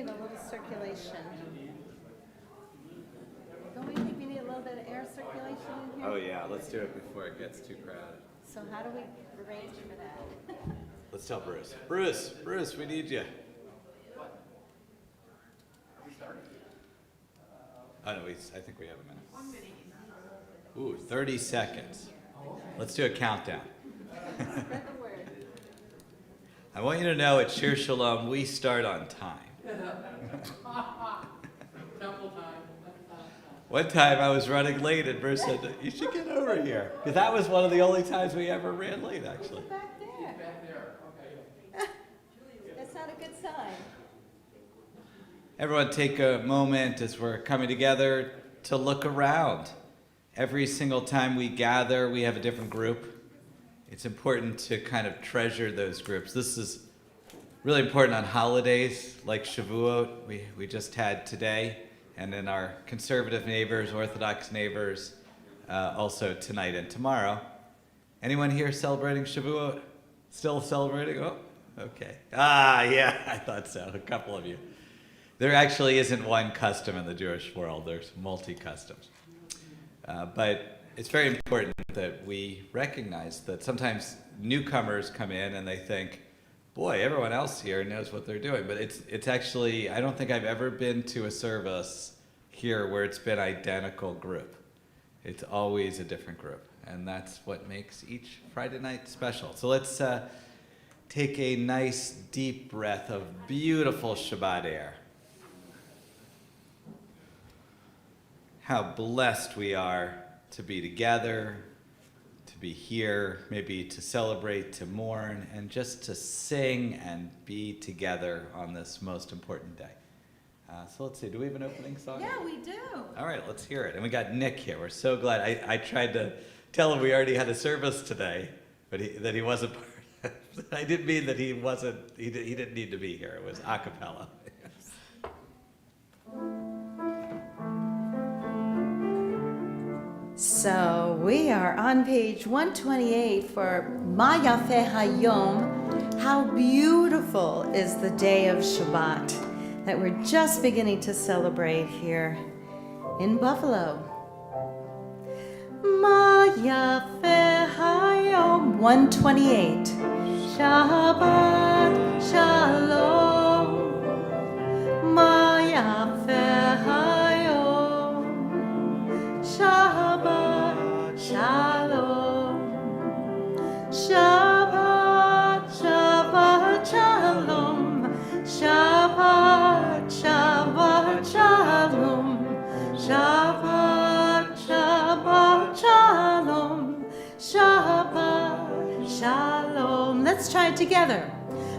need a little circulation. Don't we think we need a little bit of air circulation in here? Oh yeah, let's do it before it gets too crowded. So how do we arrange for that? Let's tell Bruce. Bruce, we need you. Oh no, I think we have a minute. 1 minute. Ooh, 30 seconds. Let's do a countdown. Spread the word. I want you to know at Shir Shalom, we start on time. Temple time. One time I was running late and Bruce said, you should get over here. Because that was one of the only times we ever ran late, actually. Back there. Back there, okay. That's not a good sign. Everyone take a moment as we're coming together to look around. Every single time we gather, we have a different group. It's important to kind of treasure those groups. This is really important on holidays like Shavuot, we just had today, and in our conservative neighbors, Orthodox neighbors, also tonight and tomorrow. Anyone here celebrating Shavuot? Still celebrating? Oh, okay. Yeah, I thought so, a couple of you. There actually isn't one custom in the Jewish world, there's multi-customs. But it's very important that we recognize that sometimes newcomers come in and they think, boy, everyone else here knows what they're doing. But it's actually, I don't think I've ever been to a service here where it's been identical group. It's always a different group. And that's what makes each Friday night special. So let's take a nice deep breath of beautiful Shabbat air. How blessed we are to be together, to be here, maybe to celebrate, to mourn, and just to sing and be together on this most important day. So let's see, do we have an opening song? Yeah, we do. All right, let's hear it. And we got Nick here. We're so glad. I tried to tell him we already had a service today, but that he wasn't part of it. I didn't mean that he didn't need to be here. It was a cappella. So we are on page 128 for Ma Yafeh Hayom. How beautiful is the day of Shabbat that we're just beginning to celebrate here in Buffalo. Ma Yafeh Hayom 128. Shabbat Shalom. Ma Yafeh Hayom. Shabbat Shalom. Shabbat, Shabbat Shalom. Shabbat, Shabbat Shalom. Shabbat, Shabbat Shalom. Shabbat Shalom. Let's try it together.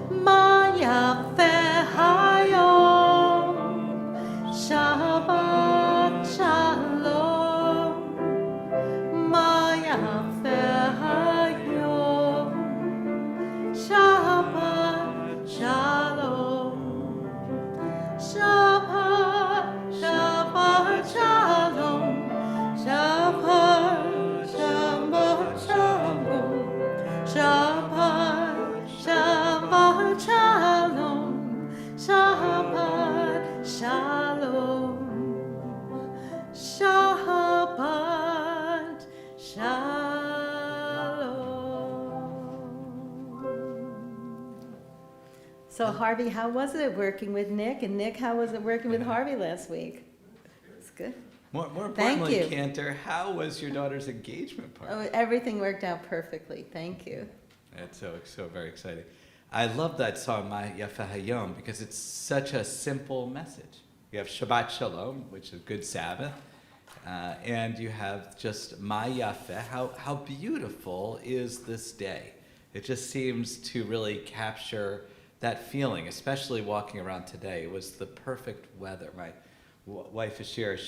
Ma Yafeh Hayom. Shabbat Shalom. Shabbat Shalom. Shabbat, Shabbat Shalom. Shabbat, Shabbat Shalom. Shabbat, Shabbat Shalom. Shabbat Shalom. Shabbat Shalom. So Harvey, how was it working with Nick? And Nick, how was it working with Harvey last week? It's good. More Thank importantly, you. Cantor, how was your daughter's engagement party? Oh, everything worked out perfectly. Thank you. It's so very exciting. I love that song, Ma Yafeh Hayom, because it's such a simple message. You have Shabbat Shalom, which is good Sabbath, and you have just Ma Yafeh, how beautiful is this day? It just seems to really capture that feeling, especially walking around today. It was the perfect weather. My wife Ashir,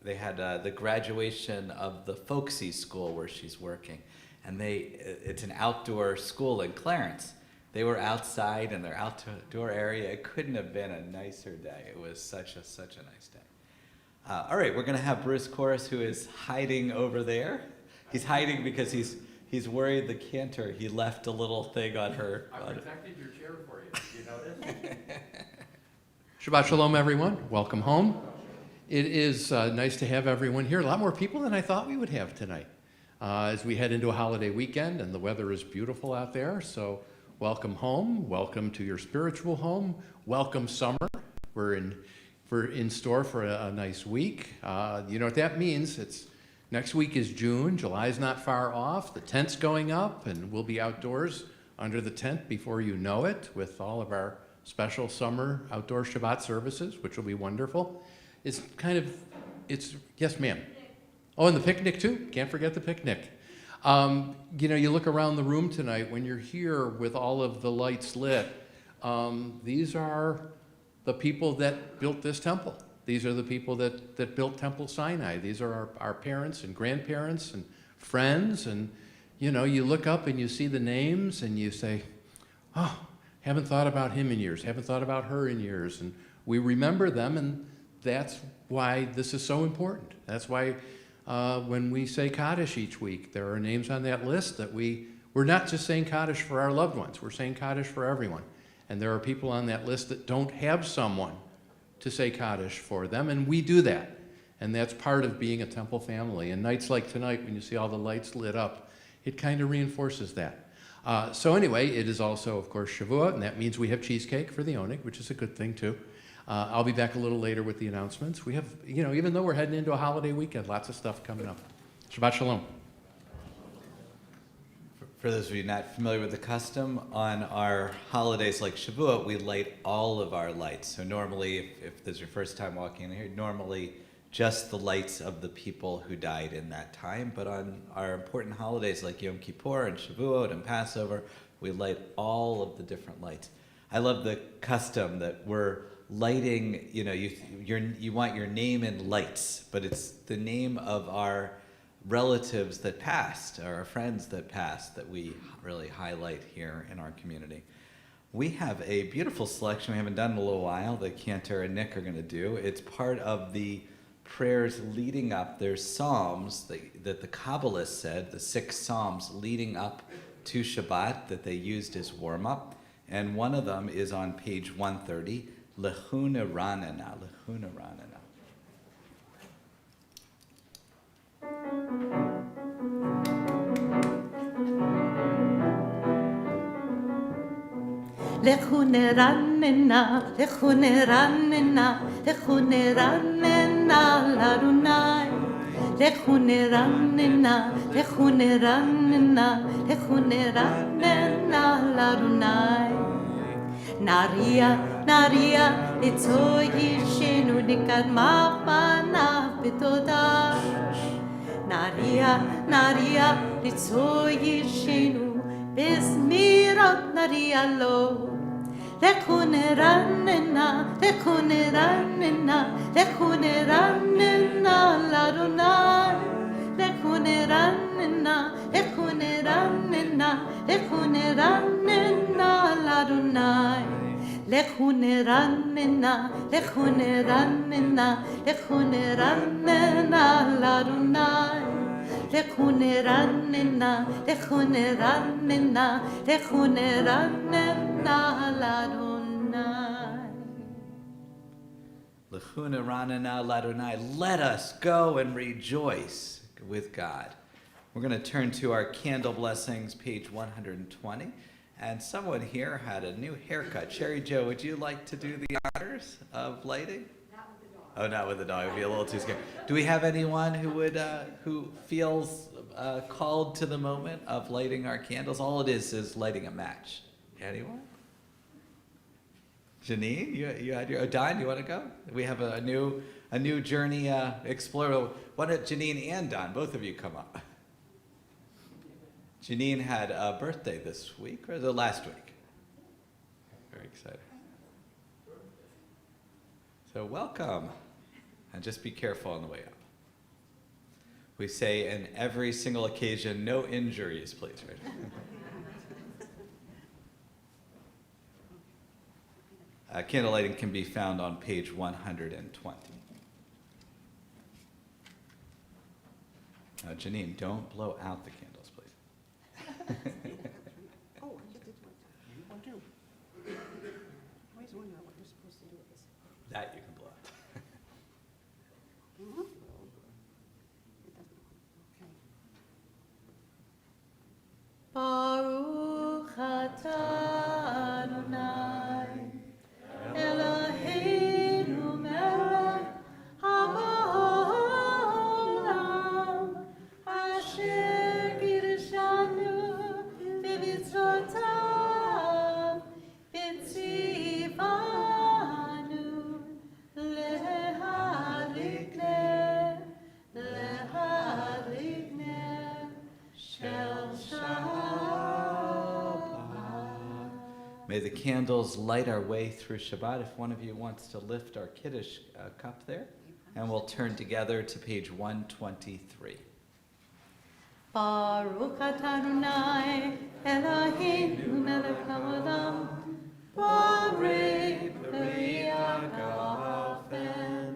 they had the graduation of the folksy school where she's working, and it's an outdoor school in Clarence. They were outside in their outdoor area. It couldn't have been a nicer day. It was such a nice day. All right, we're going to have Bruce Chorus, who is hiding over there. He's hiding because he's worried the Cantor, he left a little thing on her. I protected your chair for you. You notice? Shabbat Shalom, everyone. Welcome home. It is nice to have everyone here. A lot more people than I thought we would have tonight as we head into a holiday weekend, and the weather is beautiful out there. So welcome home. Welcome to your spiritual home. Welcome summer. We're in store for a nice week. You know what that means? Next week is June. July's not far off. The tent's going up, and we'll be outdoors under the tent before you know it with all of our special summer outdoor Shabbat services, which will be wonderful. Yes, ma'am. Oh, and the picnic too. Can't forget the picnic. You know, you look around the room tonight when you're here with all of the lights lit. These are the people that built this temple. These are the people that built Temple Sinai. These are our parents and grandparents and friends. And, you know, you look up and you see the names and you say, oh, haven't thought about him in years, haven't thought about her in years. And we remember them, and that's why this is so important. That's why when we say Kaddish each week, there are names on that list that we're not just saying Kaddish for our loved ones, we're saying Kaddish for everyone. And there are people on that list that don't have someone to say Kaddish for them, and we do that. And that's part of being a temple family. And nights like tonight, when you see all the lights lit up, it kind of reinforces that. So anyway, it is also, of course, Shavuot, and that means we have cheesecake for the Onig, which is a good thing, too. I'll be back a little later with the announcements. We have, you know, even though we're heading into a holiday weekend, lots of stuff coming up. Shabbat Shalom. For those of you not familiar with the custom, on our holidays like Shavuot, we light all of our lights. So normally, if this is your first time walking in here, normally just the lights of the people who died in that time. But on our important holidays like Yom Kippur and Shavuot and Passover, we light all of the different lights. I love the custom that we're lighting, you know, you want your name in lights, but it's the name of our relatives that passed, or our friends that passed, that we really highlight here in our community. We have a beautiful selection we haven't done in a little while that Cantor and Nick are going to do. It's part of the prayers leading up. There's psalms that the Kabbalists said, the 6 psalms leading up to Shabbat that they used as warm-up. And one of them is on page 130, Lehuna Ranana, Lehuna Ranana. לכו נרננה, לכו נרננה, לכו נרננה לאדוני. לכו נרננה, לכו נרננה, לכו נרננה לאדוני. נריע, נריע, לצור ישנו נקדמה פניו בתודה. נריע, נריע, לצור ישנו בזמירות נריע לו. לכו נרננה, לכו נרננה, לכו נרננה לאדוני. לכו נרננה, לכו נרננה, לכו נרננה לאדוני. לכו נרננה, לכו נרננה, לכו נרננה לאדוני. לכו נרננה, לכו נרננה, לכו נרננה לאדוני. Lechuna Ranana Ladonai, let us go and rejoice with God. We're going to turn to our candle blessings, page 120. And someone here had a new haircut. Sherry Joe, would you like to do the honors of lighting? Not with the dog. Oh, not with the dog. It would be a little too scary. Do we have anyone who feels called to the moment of lighting our candles? All it is lighting a match. Anyone? Janine, you had your. Don, you want to go? We have a new journey explorer. Why don't Janine and Don, both of you, come up? Janine had a birthday this week, or the last week. Very excited. So welcome, and just be careful on the way up. We say in every single occasion, no injuries, please. Right? Candle lighting can be found on page 120. Janine, don't blow out the candles, please. Oh, I just did one. You want to? I always wonder what you're supposed to do with this. That you can blow out. Baruch atah Adonai Eloheinu melech haolam asher kiddushanu b'mitzvotav v'tzivanu lehadlik ner shel May the candles light our way through Shabbat. If one of you wants to lift our Kiddush cup there, and we'll turn together to page 123. Baruch atah Adonai Eloheinu melech haolam borei b'riach ha'ofen.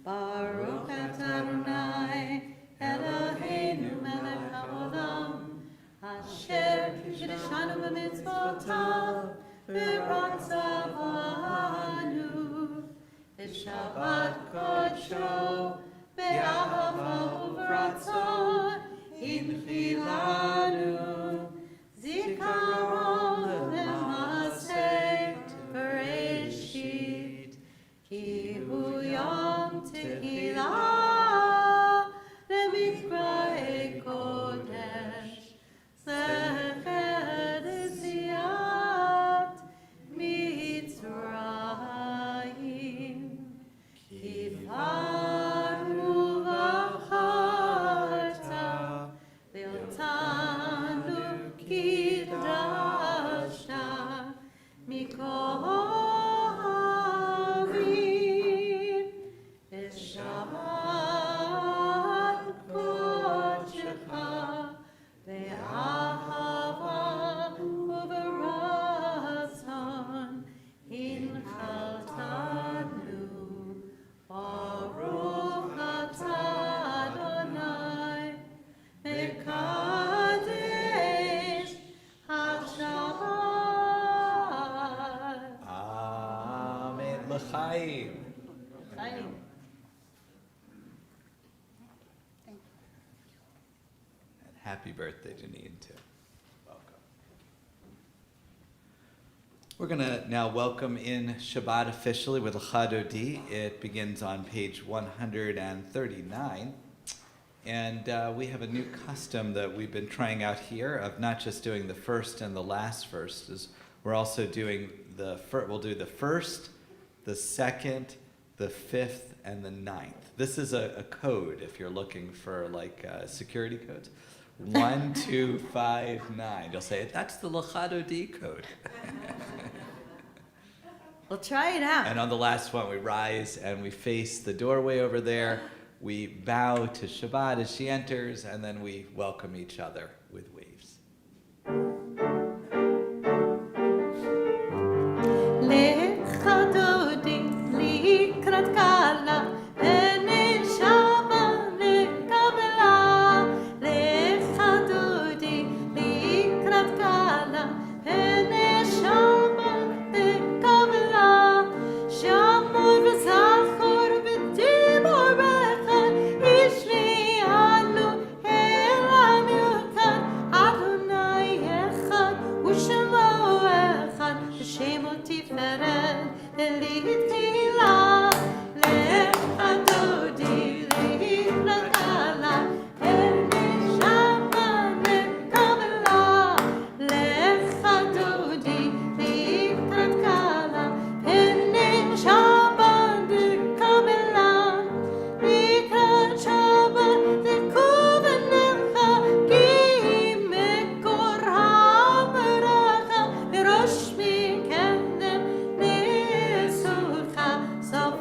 Baruch atah Adonai Eloheinu melech haolam asher kiddushanu b'mitzvotav v'ratzavanu v'shabbat kodsho be'ahava u'v'ratzon Inchilanu zikaron le'maseh Bereshit ki hu yom tehillah le'mikra'ei kodesh zecher yetziat Mitzrayim kivanu v'acharta Viltanu kidasha mikohavim v'shabbat kodshecha ve'ahava u'v'ratzon hinchaltanu Baruch atah Adonai Mekadesh HaShabbat. Amen. L'chaim. Exciting. And happy birthday, Janine, too. Welcome. We're going to now welcome in Shabbat officially with L'chadodi. It begins on page 139. And we have a new custom that we've been trying out here of not just doing the first and the last verses. We're also doing we'll do the first, the second, the fifth, and the ninth. This is a code if you're looking for like security codes. 1, 2, 5, 9. You'll say, that's the L'chadodi code. We'll try it out. And on the last one, we rise and we face the doorway over there. We bow to Shabbat as she enters, and then we welcome each other with waves. L'chadodi likrat kala ene Shabbat lekabela. L'chadodi likrat kala ene Shabbat lekabela. Shamor v'zachor v'dibor bechad ishlianu elam yukan Adonai echad u'shemo echad v'shemo tiferet litila lechadodi likrakala ene Shabbat lekabela. Lechadodi likrakala ene Shabbat lekabela. Likrat Shabbat lekuvenecha ki mekor ha'beracha v'rosh mikendem nesucha sof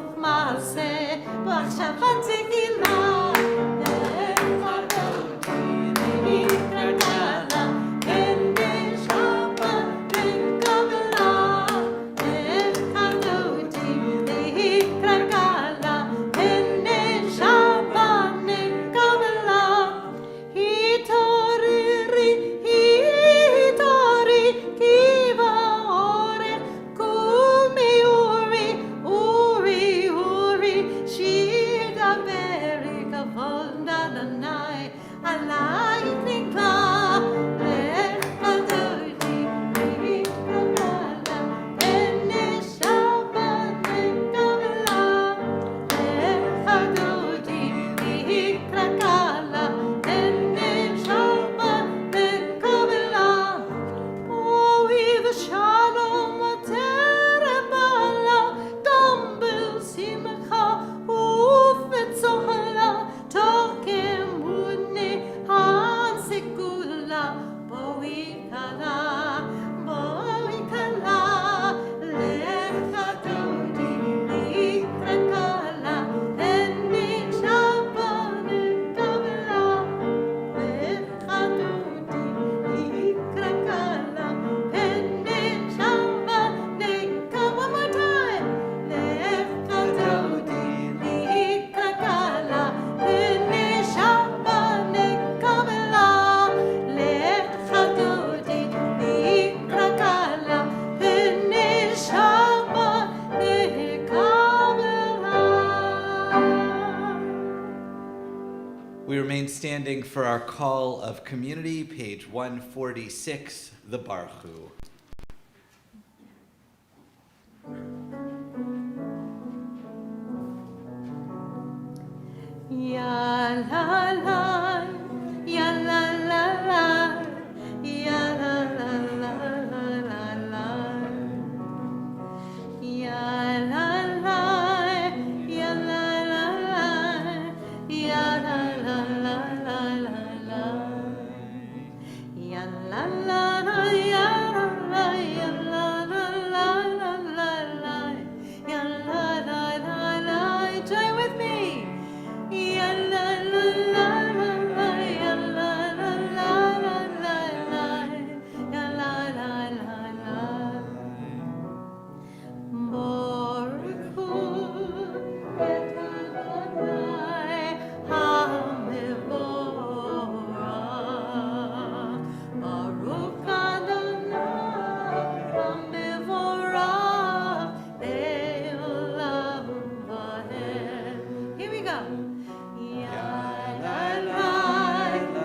standing for our call of community, page 146, the Baruch Hu. Ya la la, ya la la la, ya la la la la la la. Ya la la, ya la la la, ya la la la la la la. Ya la la la, ya la la, ya la la la la la la. Ya la la la la, join with me. Ya la la la la la, ya la la la la la la, ya la la la la. Baruch Hu et Adonai HaMevorach. Baruch Adonai HaMevorach Le'olam va'ed. Here we go. Ya la la,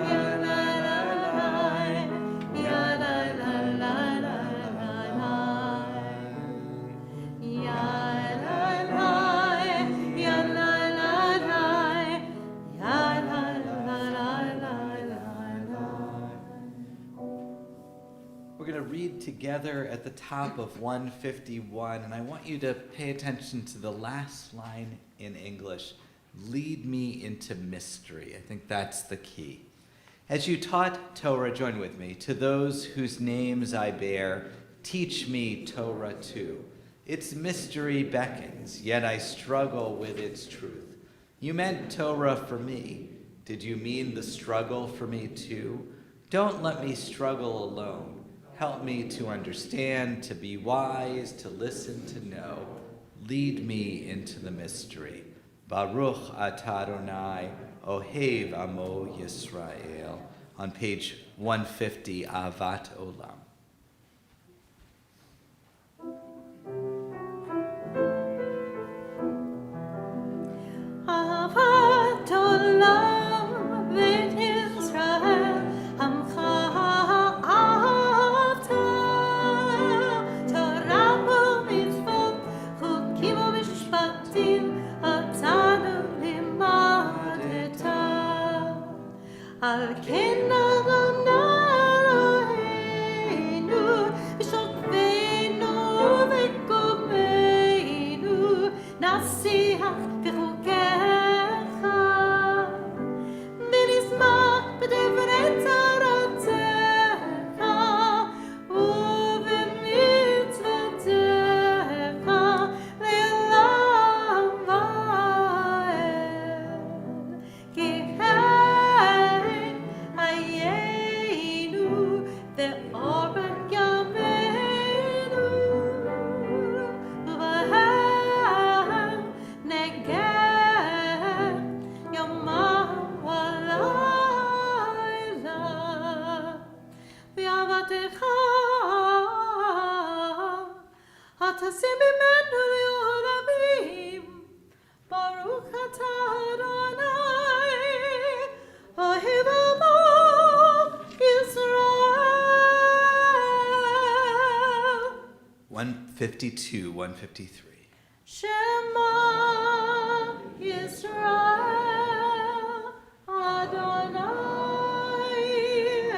ya la la la, ya la la la la la. Ya la la, ya la la la, ya la la la la. We're going to read together at the top of 151, and I want you to pay attention to the last line in English. Lead me into mystery. I think that's the key. As you taught Torah, join with me. To those whose names I bear, teach me Torah too. Its mystery beckons, yet I struggle with its truth. You meant Torah for me. Did you mean the struggle for me too? Don't let me struggle alone. Help me to understand, to be wise, to listen, to know. Lead me into the mystery. Baruch atah Adonai, Ohev Amo Yisrael. On page 150, Avat Olam. Avat olam v'et Yisrael amcha ahavta. Torah u'mitzvot, chukim u'mishpatim, otanu limadeta. Al ken Adonai Eloheinu, v'shokveinu v'komeinu, nasiach Baruch atah Adonai, Ohev Amo Yisrael. 152, 153. Shema Yisrael, Adonai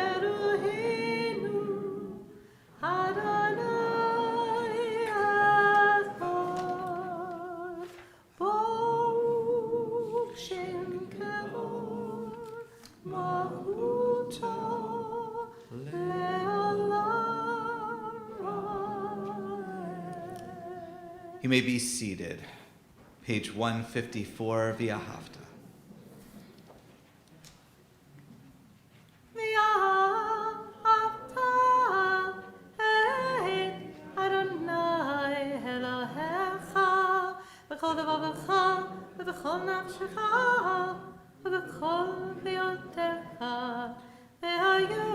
Eloheinu, Adonai Echad. Baruch Shem Kavod, Malchuto le'olam. You may be seated. Page 154, V'ahavta. V'ahavta et Adonai Elohecha b'chol levavecha v'b'chol nafshecha v'b'chol v'yotecha v'hayu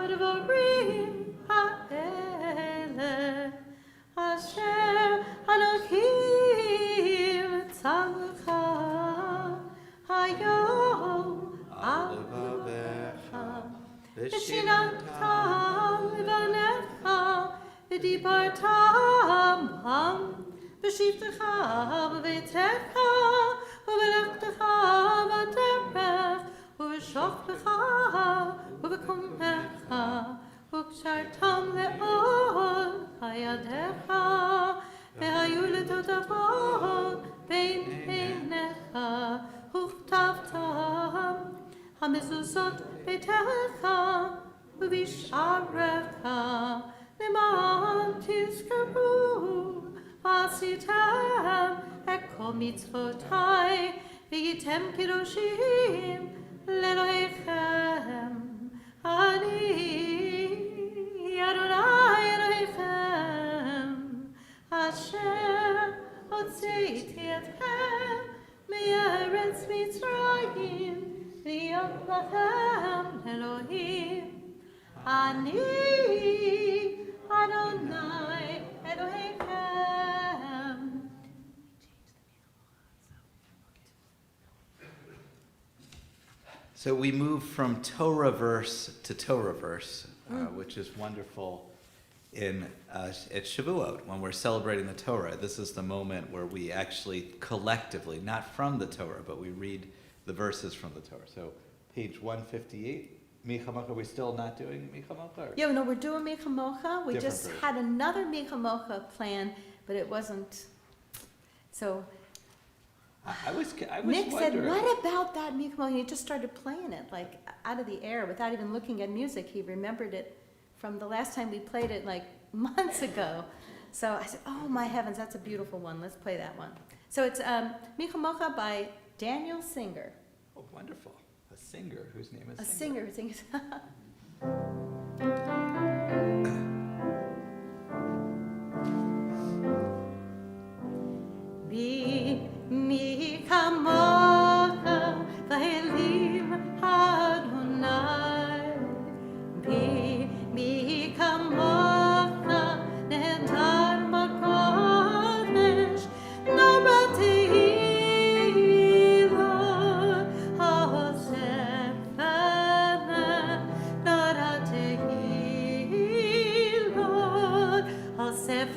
advarim ha'ele asher Elohim tzavcha hayom ושיננתם לבניך, ודיברתם בם, בשבתך בביתך, ובלכתך בדרך, ובשוכבך ובקומך, וקשרתם לאור ידיך, והיו לתותבות בין עיניך, וכתבתם המזוזות ביתך ובשעריך, למען תזכרו ועשיתם את כל מצוותי, והייתם קדושים לאלוהיכם. אני אדוני אלוהיכם, אשר הוצאתי אתכם מארץ מצרים, להיות לכם אלוהים. אני אדוני אלוהיכם. So we move from Torah verse to Torah verse, which is wonderful at Shavuot, when we're celebrating the Torah. This is the moment where we actually collectively, not from the Torah, but we read the verses from the Torah. So page 158, Michamocha, are we still not doing Michamocha? Yeah, no, we're doing Michamocha. We Different just version. had another Michamocha plan, but it wasn't. So I was Nick said, wondering. what about that Michamocha? And he just started playing it, like out of the air, without even looking at music. He remembered it from the last time we played it, like months ago. So I said, oh my heavens, that's a beautiful one. Let's play that one. So it's Michamocha by Daniel Singer. Oh, wonderful. A singer whose name is A singer who sings. Be mi kamocha v'elim Adonai. Be mi kamocha nehedar b'kodesh, nabati lo ha'osef ene, nabati lo ha'osef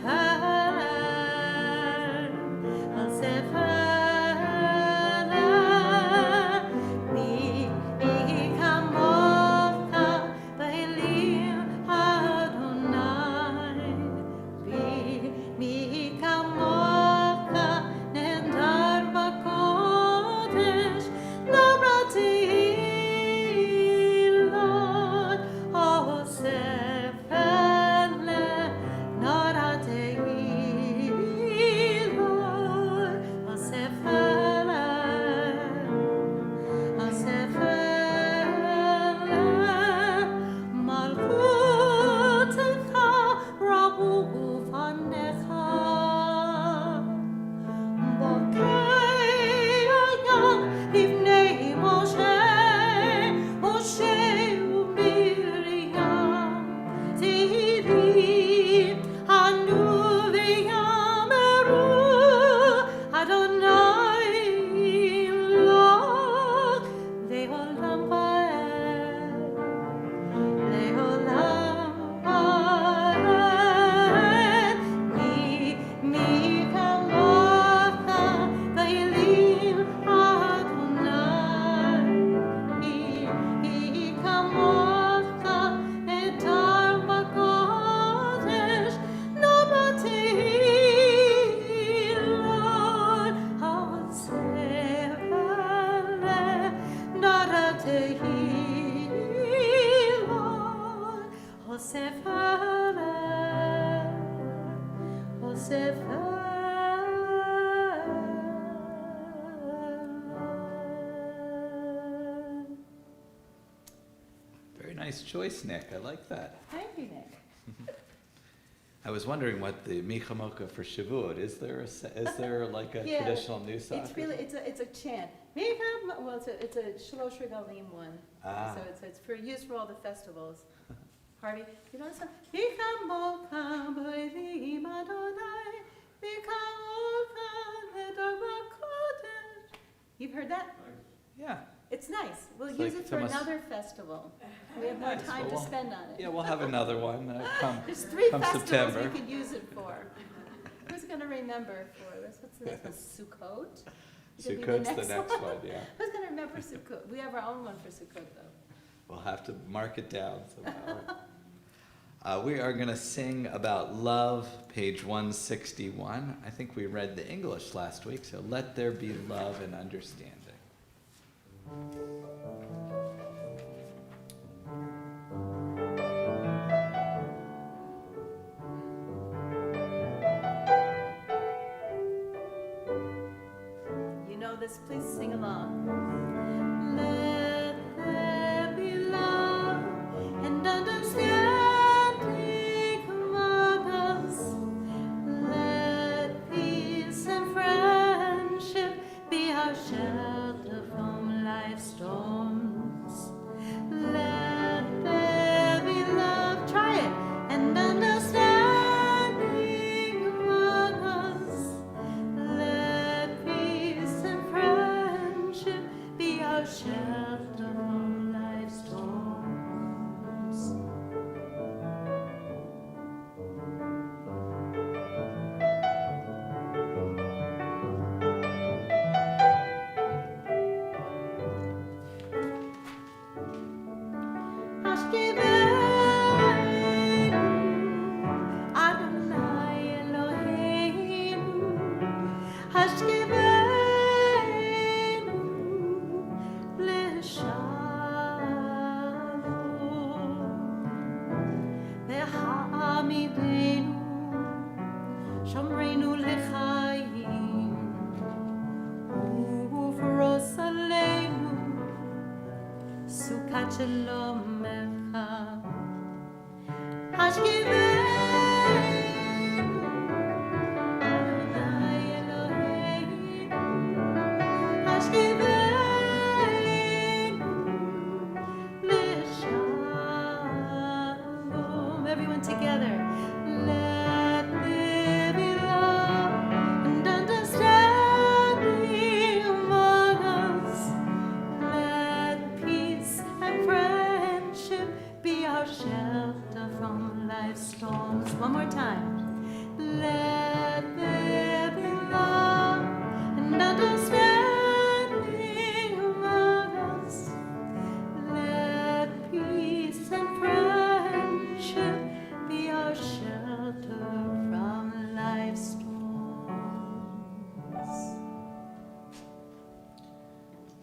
Very nice choice, Nick. I like that. Thank you, Nick. I was wondering what the Michamocha for Shavuot, is there like a Yeah, traditional new song? It's really it's a chant. Well, it's a Shalosh Regalim one. Ah. So it's used for all the festivals. Harvey, you know the song? Michamocha b'elim Adonai, Michamocha nedar b'kodesh. You've heard that? Yeah. It's nice. We'll It's use like it for it's almost- another festival. We have more Nice. time to Well, spend on it. Yeah, we'll have another one There's 3 come festivals September. we could use it for. Who's going to remember for this? What's the next one? Sukkot? Should be Sukkot's the next one, yeah. Who's going to remember Sukkot? We have our own one for Sukkot, though. We'll have to mark it down somehow. We are going to sing about love, page 161. I think we read the English last week, so let there be love and understanding. You know this, please sing along. Let there be love and understanding among us. Let peace and friendship be our shelter from life's storms. Let there be love, try it, and understanding among us. Let peace and friendship be our shelter from life's storms. Hashkivenu, Adonai Eloheinu, Hashkivenu, Leshalom, V'ha'amidenu, Shomreinu L'chaim, Uvros Aleinu, Sukkot Shalom Echa. Hashkivenu, Adonai Eloheinu, Hashkivenu, L'shalom. Everyone together. Let there be love and understanding among us. Let peace and friendship be our shelter from life's storms. One more time. Let there be love and understanding among us. Let peace and friendship be our shelter from life's storms.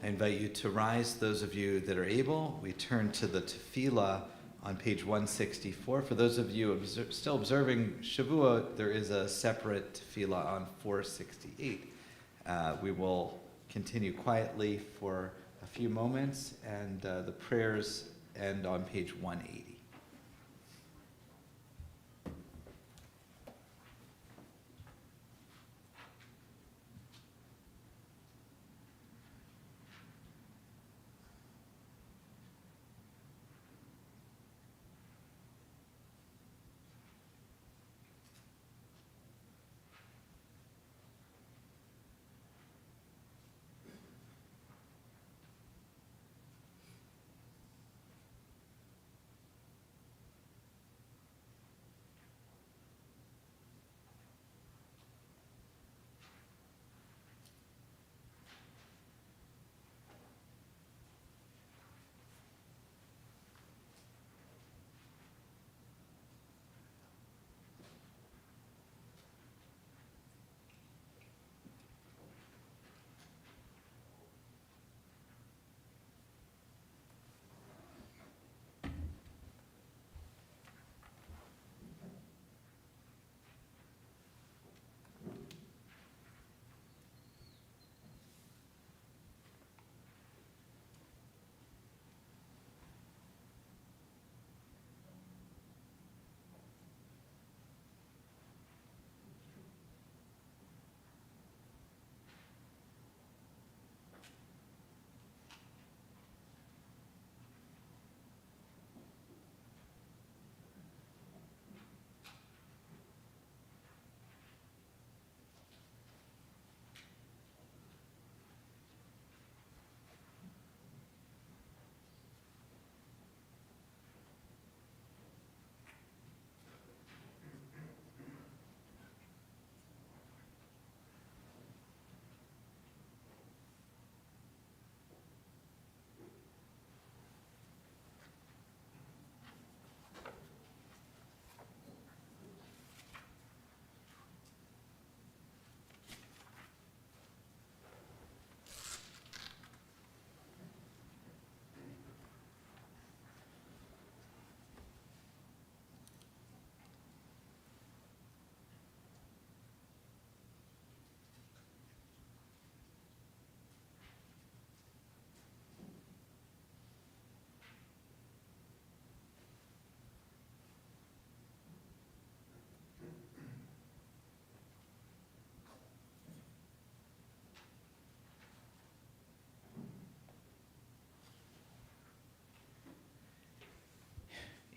I invite you to rise, those of you that are able. We turn to the tefillah on page 164. For those of you still observing Shavuot, there is a separate tefillah on 468. We will continue quietly for a few moments, and the prayers end on page 180.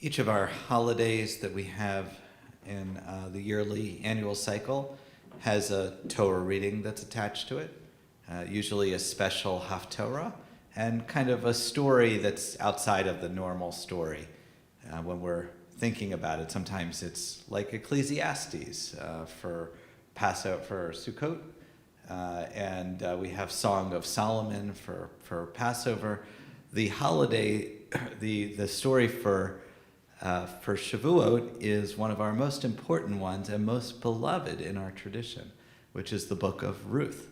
Each of our holidays that we have in the yearly annual cycle has a Torah reading that's attached to it, usually a special Haftorah, and kind of a story that's outside of the normal story. When we're thinking about it, sometimes it's like Ecclesiastes for Passover, for Sukkot, and we have Song of Solomon for Passover. The holiday, the story for Shavuot is one of our most important ones and most beloved in our tradition, which is the book of Ruth.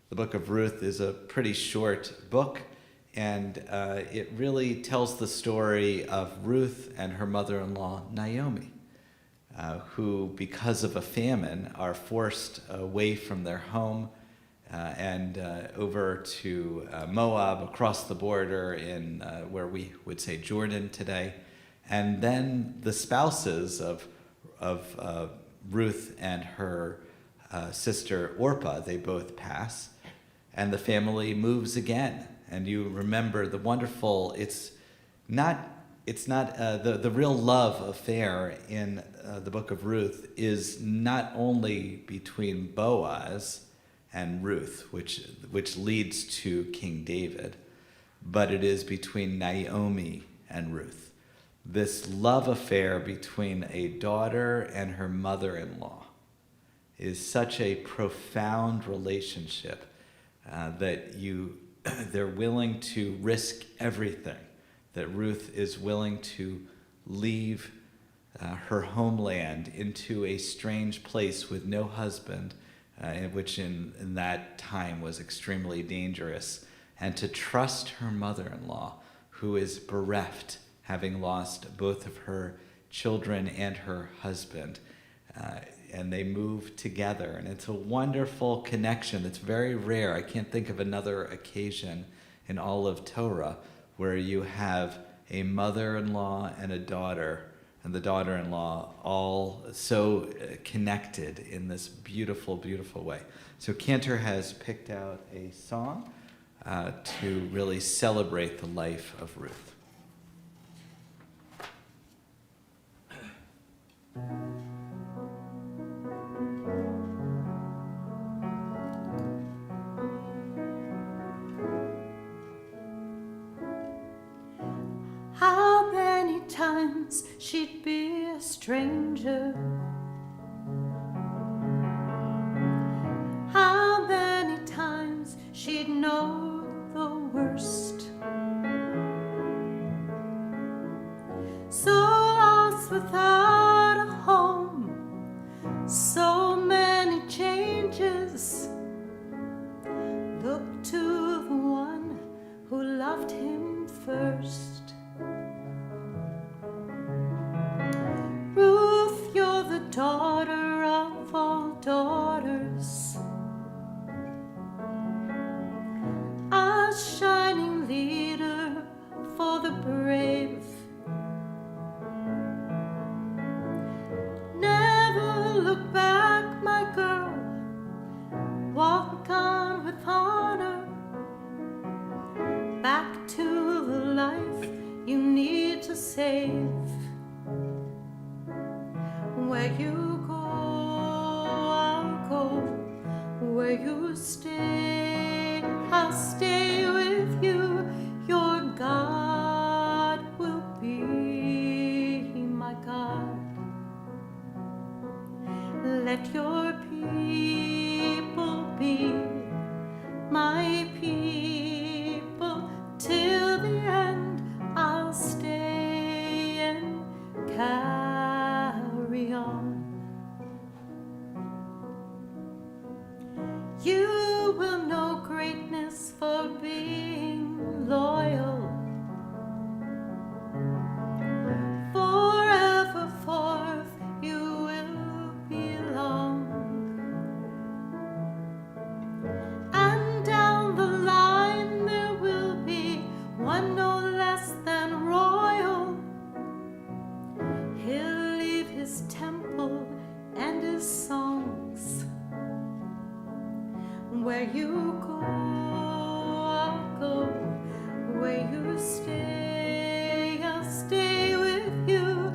The book of Ruth is a pretty short book, and it really tells the story of Ruth and her mother-in-law, Naomi, who, because of a famine, are forced away from their home and over to Moab, across the border in where we would say Jordan today. And then the spouses of Ruth and her sister Orpah, they both pass, and the family moves again. And you remember the wonderful, it's not the real love affair in the book of Ruth is not only between Boaz and Ruth, which leads to King David, but it is between Naomi and Ruth. This love affair between a daughter and her mother-in-law is such a profound relationship that they're willing to risk everything, that Ruth is willing to leave her homeland into a strange place with no husband, which in that time was extremely dangerous, and to trust her mother-in-law, who is bereft, having lost both of her children and her husband. And they move together, and it's a wonderful connection that's very rare. I can't think of another occasion in all of Torah where you have a mother-in-law and a daughter, and the daughter-in-law all so connected in this beautiful, beautiful way. So Cantor has picked out a song to really celebrate the life of Ruth. How many times she'd be a stranger? How many times she'd know the worst? So lost without a home, so many changes. Look to the one who loved him first. Ruth, you're the daughter of all daughters, a shining leader for the brave. Never look back, my girl, walk on with honor, back to the life you need to save. Where you go, I'll go. Where you stay, I'll stay with you. Your God will be my God. Let your people be my people. Till the end, I'll stay and carry on. You will know greatness for being loyal. Forever forth you will belong. And down the line there will be one no less than royal. He'll leave his temple and his songs. Where you go, I'll go. Where you stay, I'll stay with you.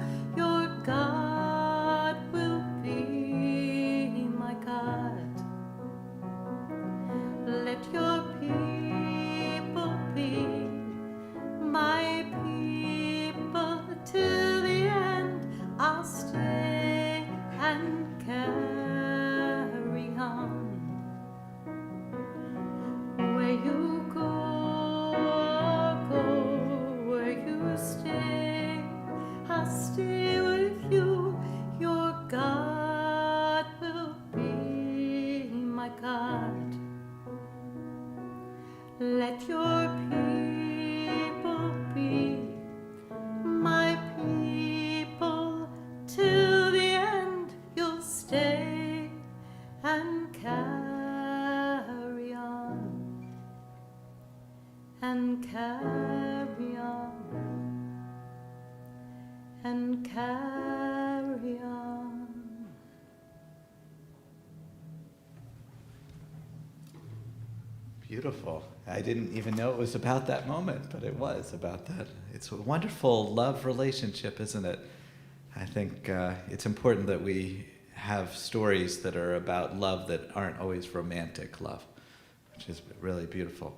let your people be my people till the end. You'll stay and carry on and carry on and carry on. Beautiful. I didn't even know it was about that moment, but it was about that. It's a wonderful love relationship, isn't it? I think it's important that we have stories that are about love that aren't always romantic love, which is really beautiful.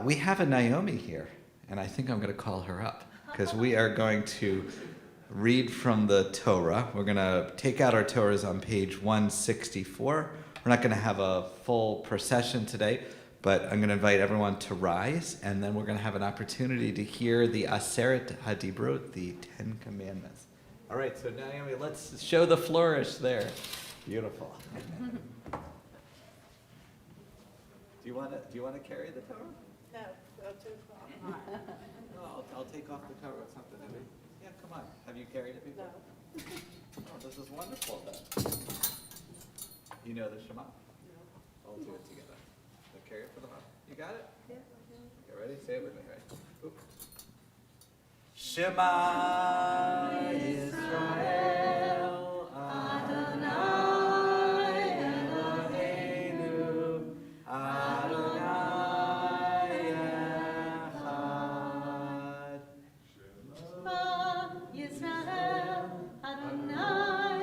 We have a Naomi here, and I think I'm going to call her up, because we are going to read from the Torah. We're going to take out our Torahs on page 164. We're not going to have a full procession today, but I'm going to invite everyone to rise, and then we're going to have an opportunity to hear the Aseret HaDibrot, the 10 Commandments. All right, so Naomi, let's show the flourish there. Beautiful. Do you want to carry the Torah? No, too far. No, I'll take off the Torah. It's something heavy. Yeah, come on. Have you carried it before? No. Oh, this is wonderful then. You know the Shema? No. We'll do it together. So carry it for the home. You got it? Yeah. Okay, ready? Say it with me, right? Oop. Shema Yisrael Adonai Eloheinu Adonai Echad. Shema Yisrael Adonai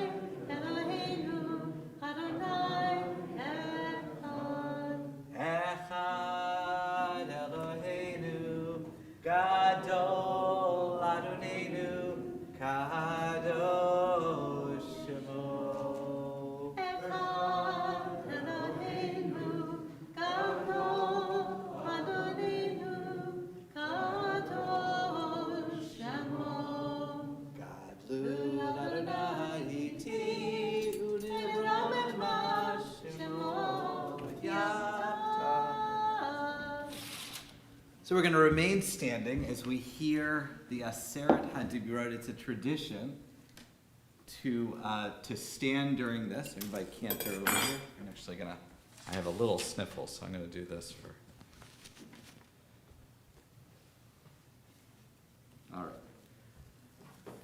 Eloheinu Adonai Echad. Echad Eloheinu Gadol Adonenu Kadosh Shemo. Echad Eloheinu Gadol Adonenu Kadosh Shemo. Gadlu Adonai iti u'niramet ma Shemo Yata. So we're going to remain standing as we hear the Aseret HaDibrot. It's a tradition to stand during this. Everybody canter over here. I'm actually going to, I have a little sniffle, so I'm going to do this for. All right.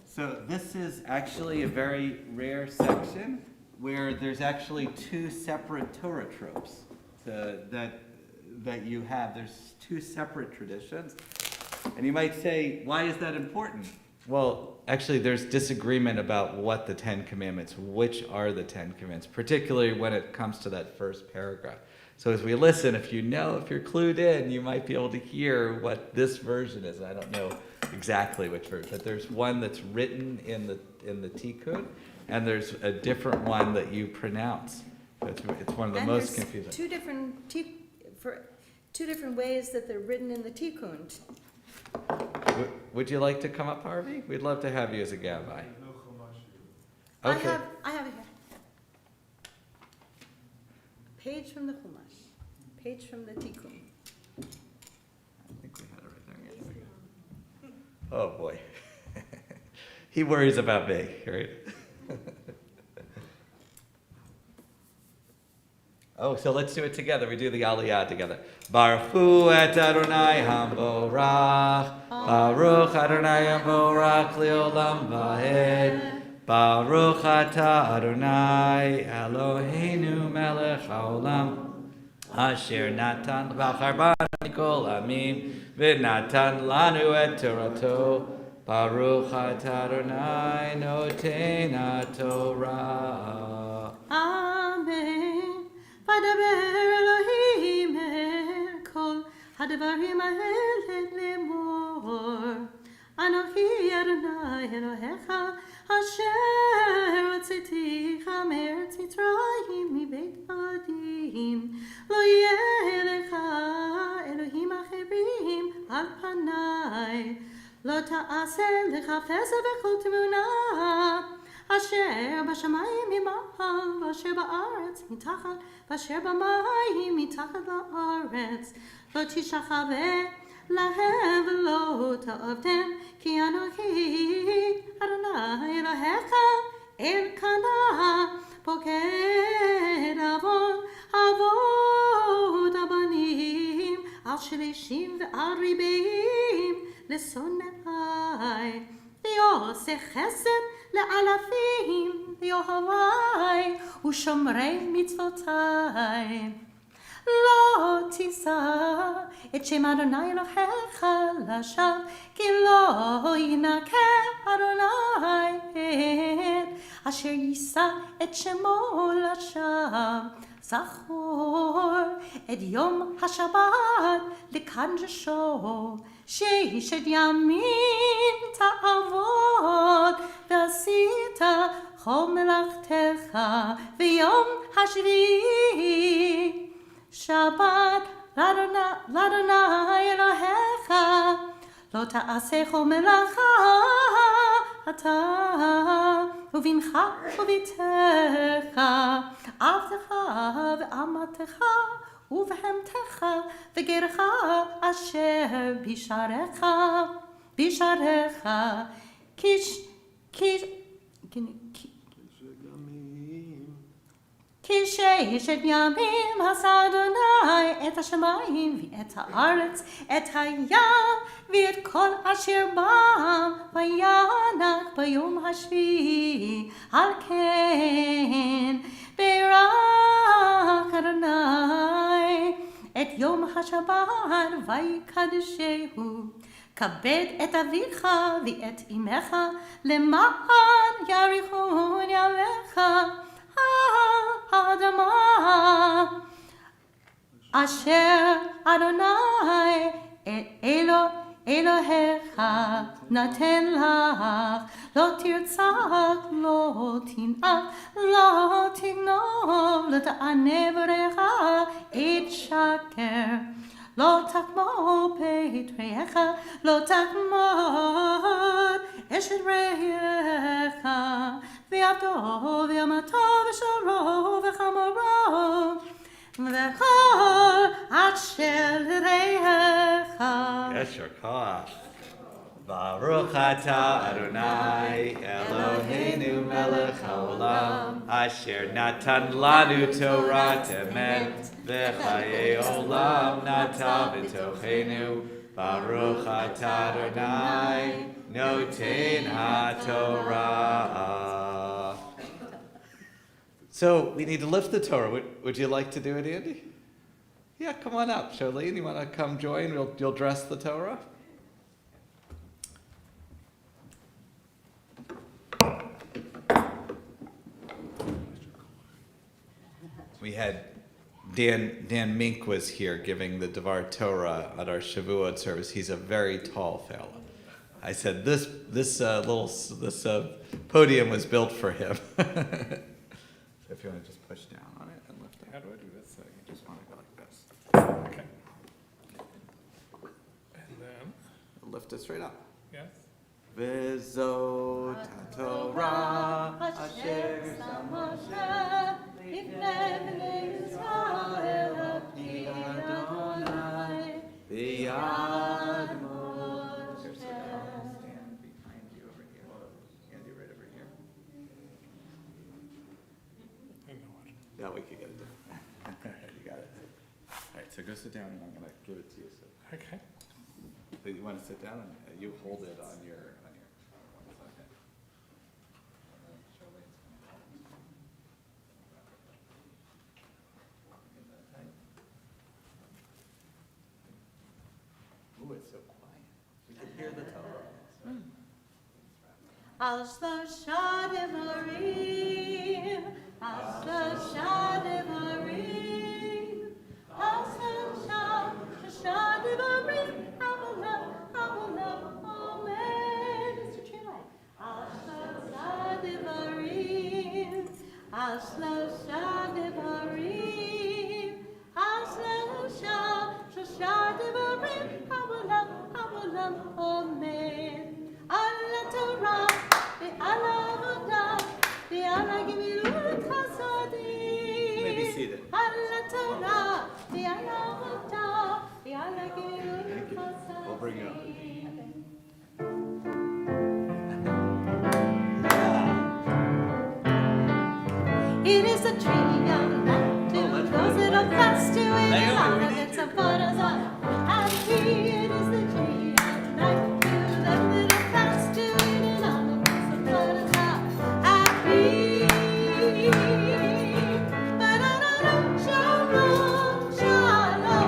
So this is actually a very rare section where there's actually two separate Torah tropes that you have. There's two separate traditions. And you might say, why is that important? Well, actually, there's disagreement about what the 10 Commandments, which are the 10 Commandments, particularly when it comes to that first paragraph. So as we listen, if you're clued in, you might be able to hear what this version is. I don't know exactly which version, but there's one that's written in the Tikkun, and there's a different one that you pronounce. It's one of the most confusing. Two different ways that they're written in the Tikkun. Would you like to come up, Harvey? We'd love to have you as a Gabbai. Okay. I have it here. Page from the Chumash. Page from the Tikkun. I think we had it right there. Yeah. Oh boy. He worries about me, right? Oh, so let's do it together. We do the Aliyah together. Baruch hu et Adonai hamborach. Baruch Adonai hamborach leolam va'ed. Baruch atah Adonai Eloheinu melech haolam. Asher natan v'charban mikol amim. V'natan lanu et Torato. Baruch atah Adonai noten haTorah. Amen. V'daber Elohim el kol hadvarim ha'ele lemor. Anochi Adonai Elohecha asher hotzeticha me'eretz Mitzrayim mibeit Adim. Lo yeh lecha Elohim acherim al panai. Lo ta'aseh lecha feza v'chol temunah. אשר בשמיים ממעל, ואשר בארץ מתחת, ואשר במים מתחת לארץ. לא תשחווה להם ולא תעבדם, כי אנוכי אדוני אלוהיך אלקנה פוקד אבות הבנים על שלישים ועל רבעים לשונאי, ויעשה חסד לאלפים ויאהבי ושומרי מצוותיי. לא תישא את שם אדוני אלוהיך לשווא, כי לא ינקה אדוני את אשר יישא את שמו לשווא. זכור את יום השבת לקדשו, ששת ימים תעבוד ועשית כל מלאכתך, ויום השביעי שבת לאדוני אלוהיך. לא תעשה כל מלאכה אתה ובנך וביתך, עבדך ואמתך ובהמתך וגרך אשר בשעריך כי ששת ימים עשה אדוני את השמיים ואת הארץ, את הים ואת כל אשר בם, וינח ביום השביעי. על כן ברך אדוני את יום השבת ויקדשהו. כבד את אביך ואת אמך, למען יאריכון ימיך האדמה אשר אדוני אלוהיך נתן לך. לא תרצח, לא תנאף, לא תגנוב, לא תענה ברעך עת שקר. לא תקמוד פת רעך, לא תקמוד אשת רעך, ועבדו ואמתו ושרו וחמורו וכל אשר לרעך. יישר כוח. Baruch atah Adonai Eloheinu melech haolam asher natan lanu Torah emet v'chayei olam nata b'tochenu. Baruch atah Adonai noten haTorah. So we need to lift the Torah. Would you like to do it, Andy? Yeah, come on up. Charlene, you want to come join? You'll dress the Torah? We had Dan Mink was here giving the Devar Torah at our Shavuot service. He's a very tall fellow. I said this podium was built for him. So if you want to just push down on it and lift it. How do I do this? So you just want to go like this. Okay. And then, Lift it straight up. yes. V'zot HaTorah asher samoshe לפני ישראל ki Adonai b'yad Moshe. Stand behind you over here. Andy, right over here. I know what. Yeah, we could get it done. You got it. All right, so go sit down, and I'm going to give it to you. Okay. So you want to sit down, and you hold it on your. One second. And then Charlene's gonna help. Get that tight. Ooh, it's so quiet. We can hear the Torah. על שלושה דברים, על שלושה דברים, על שלושה דברים, עבודה, אמן. Mr. Chile. על שלושה דברים, על שלושה דברים, על שלושה דברים, עבודה, אמן. על התורה ועל העבודה Torah, v'ayavota, v'yalagilu We'll bring you up. It is a tree of life to those that are fast to it, and all of its supporters are happy. It is the tree of life to those that are fast to it, and all of its supporters are happy. Ba-da-da-da, shalom, shalom,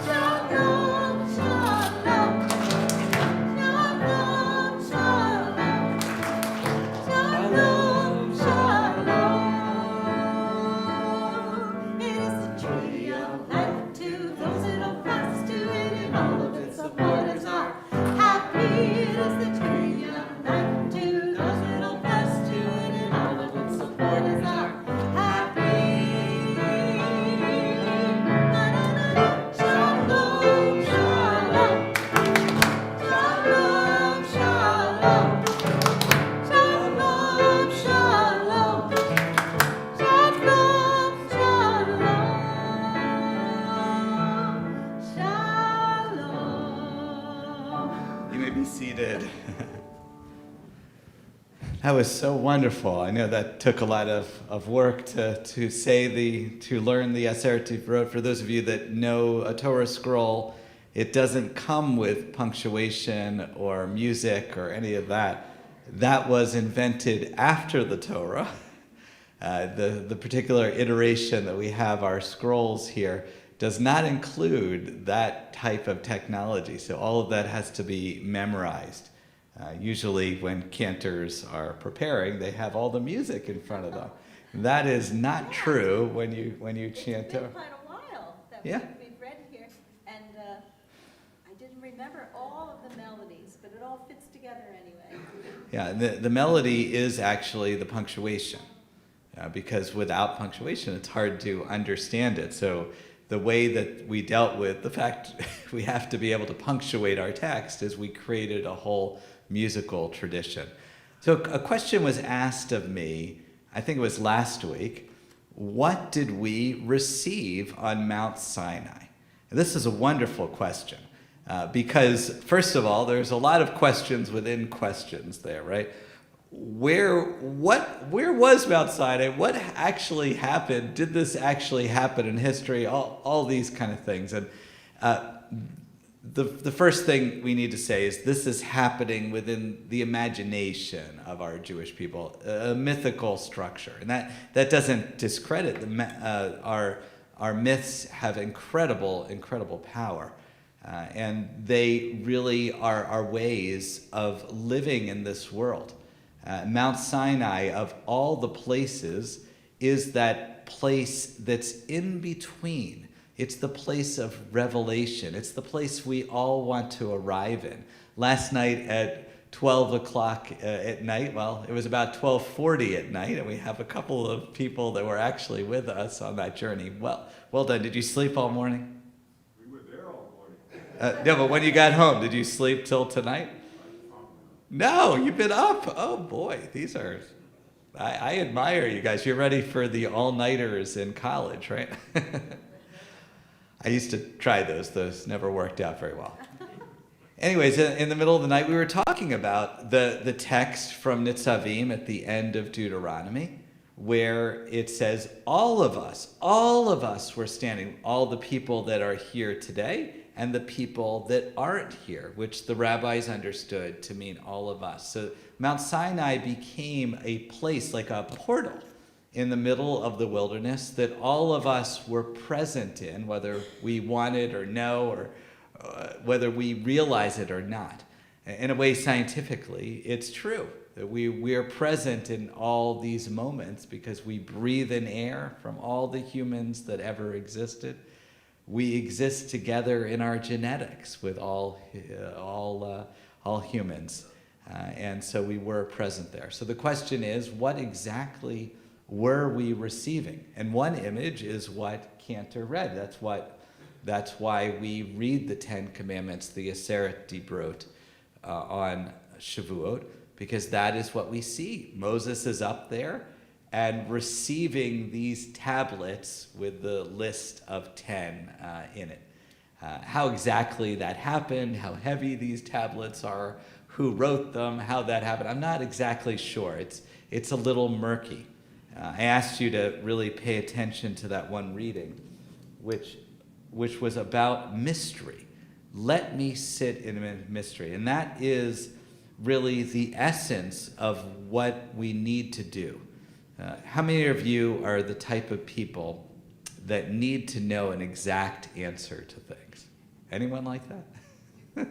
shalom, shalom, shalom, shalom. Shalom, shalom. It is the tree of life to those that are fast to it, and all of its supporters are happy. It is the tree of life to those that are fast to it, and all of its supporters are happy. Shalom, shalom, shalom, shalom. Shalom, shalom, shalom, shalom. You may be seated. That was so wonderful. I know that took a lot of work to learn the Aseret Divrot. For those of you that know a Torah scroll, it doesn't come with punctuation or music or any of that. That was invented after the Torah. The particular iteration that we have our scrolls here does not include that type of technology. So all of that has to be memorized. Usually when cantors are preparing, they have all the music in front of them. That is not true when you chant. It's been quite a while that Yeah. we've read here, and I didn't remember all of the melodies, but it all fits together anyway. Yeah, the melody is actually the punctuation, because without punctuation, it's hard to understand it. So the way that we dealt with the fact we have to be able to punctuate our text is we created a whole musical tradition. So a question was asked of me, I think it was last week, what did we receive on Mount Sinai? And this is a wonderful question. Because, first of all, there's a lot of questions within questions there, right? Where was Mount Sinai? What actually happened? Did this actually happen in history? All these kind of things. And the first thing we need to say is this is happening within the imagination of our Jewish people, a mythical structure. And that doesn't discredit our myths have incredible power. And they really are our ways of living in this world. Mount Sinai, of all the places, is that place that's in between. It's the place of revelation. It's the place we all want to arrive in. Last night at 12 o'clock at night, well, it was about 12:40 at night, and we have a couple of people that were actually with us on that journey. Well done. Did you sleep all morning? No, but when you got home, did you sleep till tonight? No, you've been up. Oh boy, I admire you guys. You're ready for the all-nighters in college, right? I used to try those never worked out very well. Anyways, in the middle of the night, we were talking about the text from Nitzavim at the end of Deuteronomy, where it says, all of us were standing, all the people that are here today, and the people that aren't here, which the rabbis understood to mean all of us. So Mount Sinai became a place, like a portal in the middle of the wilderness that all of us were present in, whether we wanted or no, or whether we realize it or not. In a way, scientifically, it's true that we are present in all these moments because we breathe in air from all the humans that ever existed. We exist together in our genetics with all humans, and so we were present there. So the question is, what exactly were we receiving? And one image is what Cantor read. That's why we read the Ten Commandments, the Aseret Divrot, on Shavuot, because that is what we see. Moses is up there, and receiving these tablets with the list of 10 in it. How exactly that happened, how heavy these tablets are, who wrote them, how that happened, I'm not exactly sure. It's a little murky. I asked you to really pay attention to that one reading, which was about mystery. Let me sit in a mystery. And that is really the essence of what we need to do. How many of you are the type of people that need to know an exact answer to things? Anyone like that?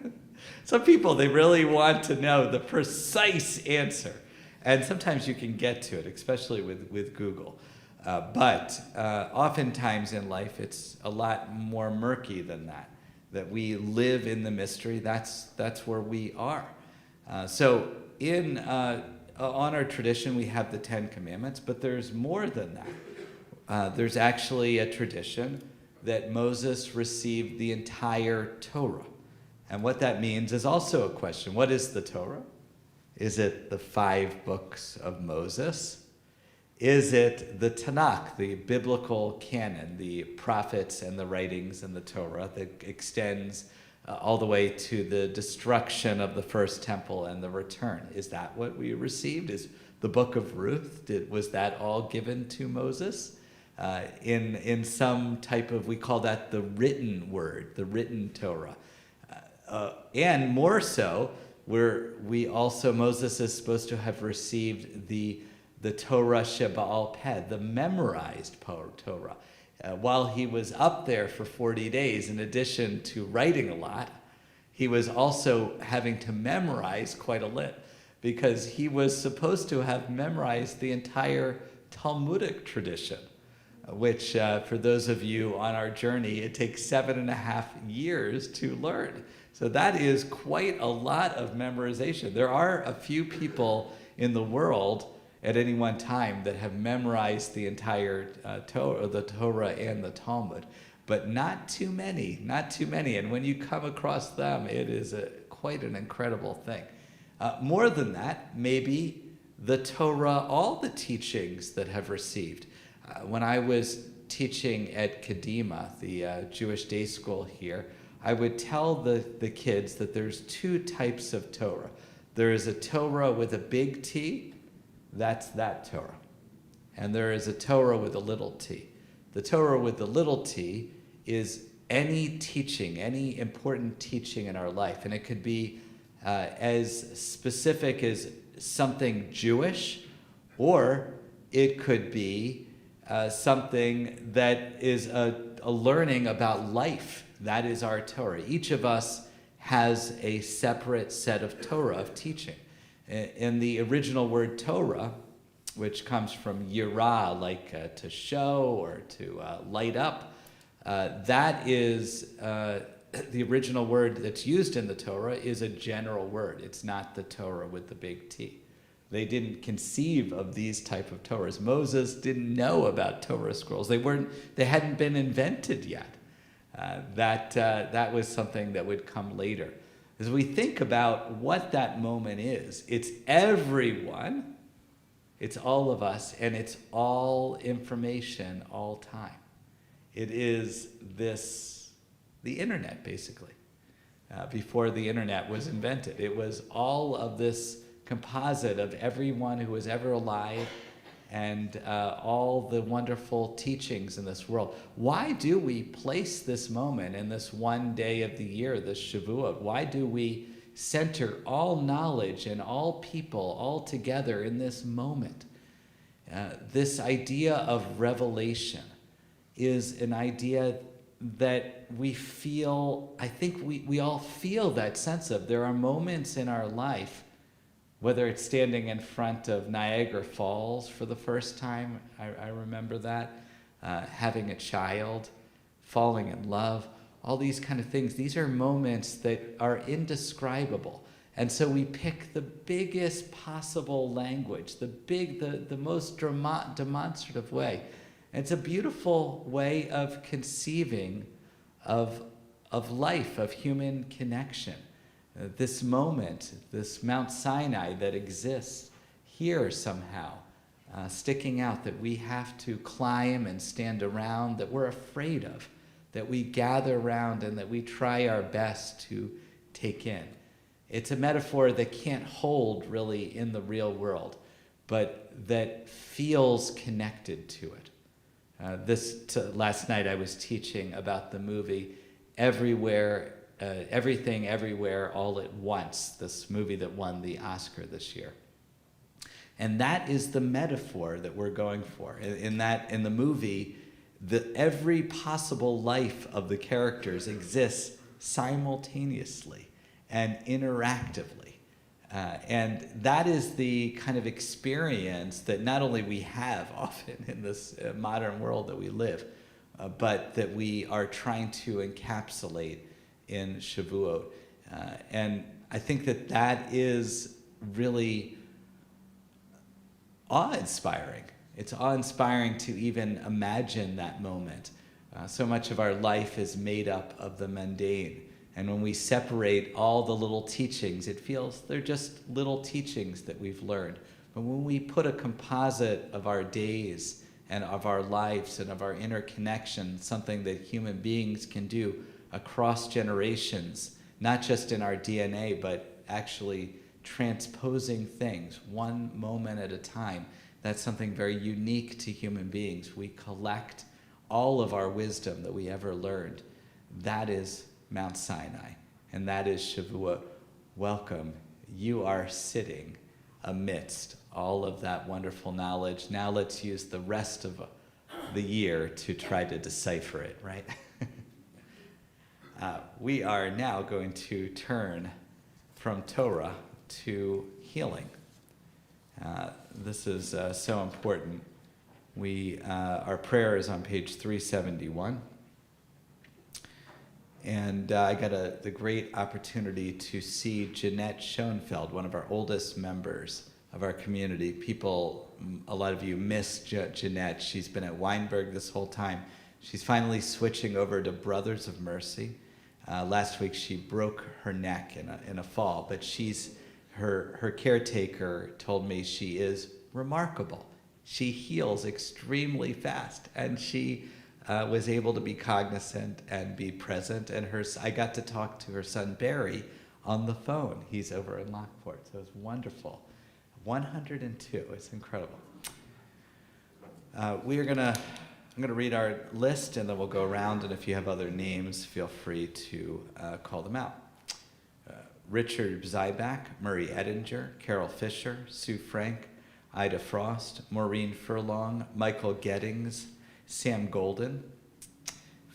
Some people, they really want to know the precise answer. And sometimes you can get to it, especially with Google. But oftentimes in life, it's a lot more murky than that we live in the mystery. That's where we are. So on our tradition, we have the 10 Commandments, but there's more than that. There's actually a tradition that Moses received the entire Torah. And what that means is also a question. What is the Torah? Is it the 5 books of Moses? Is it the Tanakh, the biblical canon, the prophets and the writings in the Torah that extends all the way to the destruction of the first temple and the return? Is that what we received? Is the book of Ruth, was that all given to Moses? In some type of, we call that the written word, the written Torah. And more so, Moses is supposed to have received the Torah Sheba'al Peh, the memorized Torah. While he was up there for 40 days, in addition to writing a lot, he was also having to memorize quite a lot, because he was supposed to have memorized the entire Talmudic tradition, which for those of you on our journey, it takes 7.5 years to learn. So that is quite a lot of memorization. There are a few people in the world at any one time that have memorized the entire Torah, the Torah and the Talmud, but not too many. And when you come across them, it is quite an incredible thing. More than that, maybe the Torah, all the teachings that have received. When I was teaching at Kadima, the Jewish day school here, I would tell the kids that there's 2 types of Torah. There is a Torah with a big T, that's that Torah. And there is a Torah with a little t. The Torah with the little t is any teaching, any important teaching in our life. And it could be as specific as something Jewish, or it could be something that is a learning about life. That is our Torah. Each of us has a separate set of Torah, of teaching. In the original word Torah, which comes from yirah, like to show or to light up, that is the original word that's used in the Torah is a general word. It's not the Torah with the big T. They didn't conceive of these type of Torahs. Moses didn't know about Torah scrolls. They hadn't been invented yet. That was something that would come later. As we think about what that moment is, it's everyone, it's all of us, and it's all information all time. It is the internet, basically. Before the internet was invented, it was all of this composite of everyone who was ever alive and all the wonderful teachings in this world. Why do we place this moment in this one day of the year, this Shavuot? Why do we center all knowledge and all people all together in this moment? This idea of revelation is an idea that we feel, I think we all feel that sense of. There are moments in our life, whether it's standing in front of Niagara Falls for the first time, I remember that, having a child, falling in love, all these kind of things. These are moments that are indescribable. And so we pick the biggest possible language, the most demonstrative way. And it's a beautiful way of conceiving of life, of human connection. This moment, this Mount Sinai that exists here somehow, sticking out that we have to climb and stand around, that we're afraid of, that we gather around and that we try our best to take in. It's a metaphor that can't hold really in the real world, but that feels connected to it. Last night I was teaching about the movie Everywhere, Everything Everywhere All at Once, this movie that won the Oscar this year. And that is the metaphor that we're going for. In the movie, every possible life of the characters exists simultaneously and interactively. And that is the kind of experience that not only we have often in this modern world that we live, but that we are trying to encapsulate in Shavuot. And I think that is really awe-inspiring. It's awe-inspiring to even imagine that moment. So much of our life is made up of the mundane. And when we separate all the little teachings, it feels they're just little teachings that we've learned. But when we put a composite of our days and of our lives and of our interconnection, something that human beings can do across generations, not just in our DNA, but actually transposing things one moment at a time. That's something very unique to human beings. We collect all of our wisdom that we ever learned. That is Mount Sinai, and that is Shavuot. Welcome. You are sitting amidst all of that wonderful knowledge. Now let's use the rest of the year to try to decipher it, right? We are now going to turn from Torah to healing. This is so important. Our prayer is on page 371. And I got the great opportunity to see Jeanette Schoenfeld, one of our oldest members of our community. A lot of you miss Jeanette. She's been at Weinberg this whole time. She's finally switching over to Brothers of Mercy. Last week she broke her neck in a fall, but her caretaker told me she is remarkable. She heals extremely fast, and she was able to be cognizant and be present. And I got to talk to her son Barry on the phone. He's over in Lockport, so it's wonderful. 102, it's incredible. I'm gonna read our list, and then we'll go around, and if you have other names, feel free to call them out. Richard Zyback, Murray Edinger, Carol Fisher, Sue Frank, Ida Frost, Maureen Furlong, Michael Gettings, Sam Golden,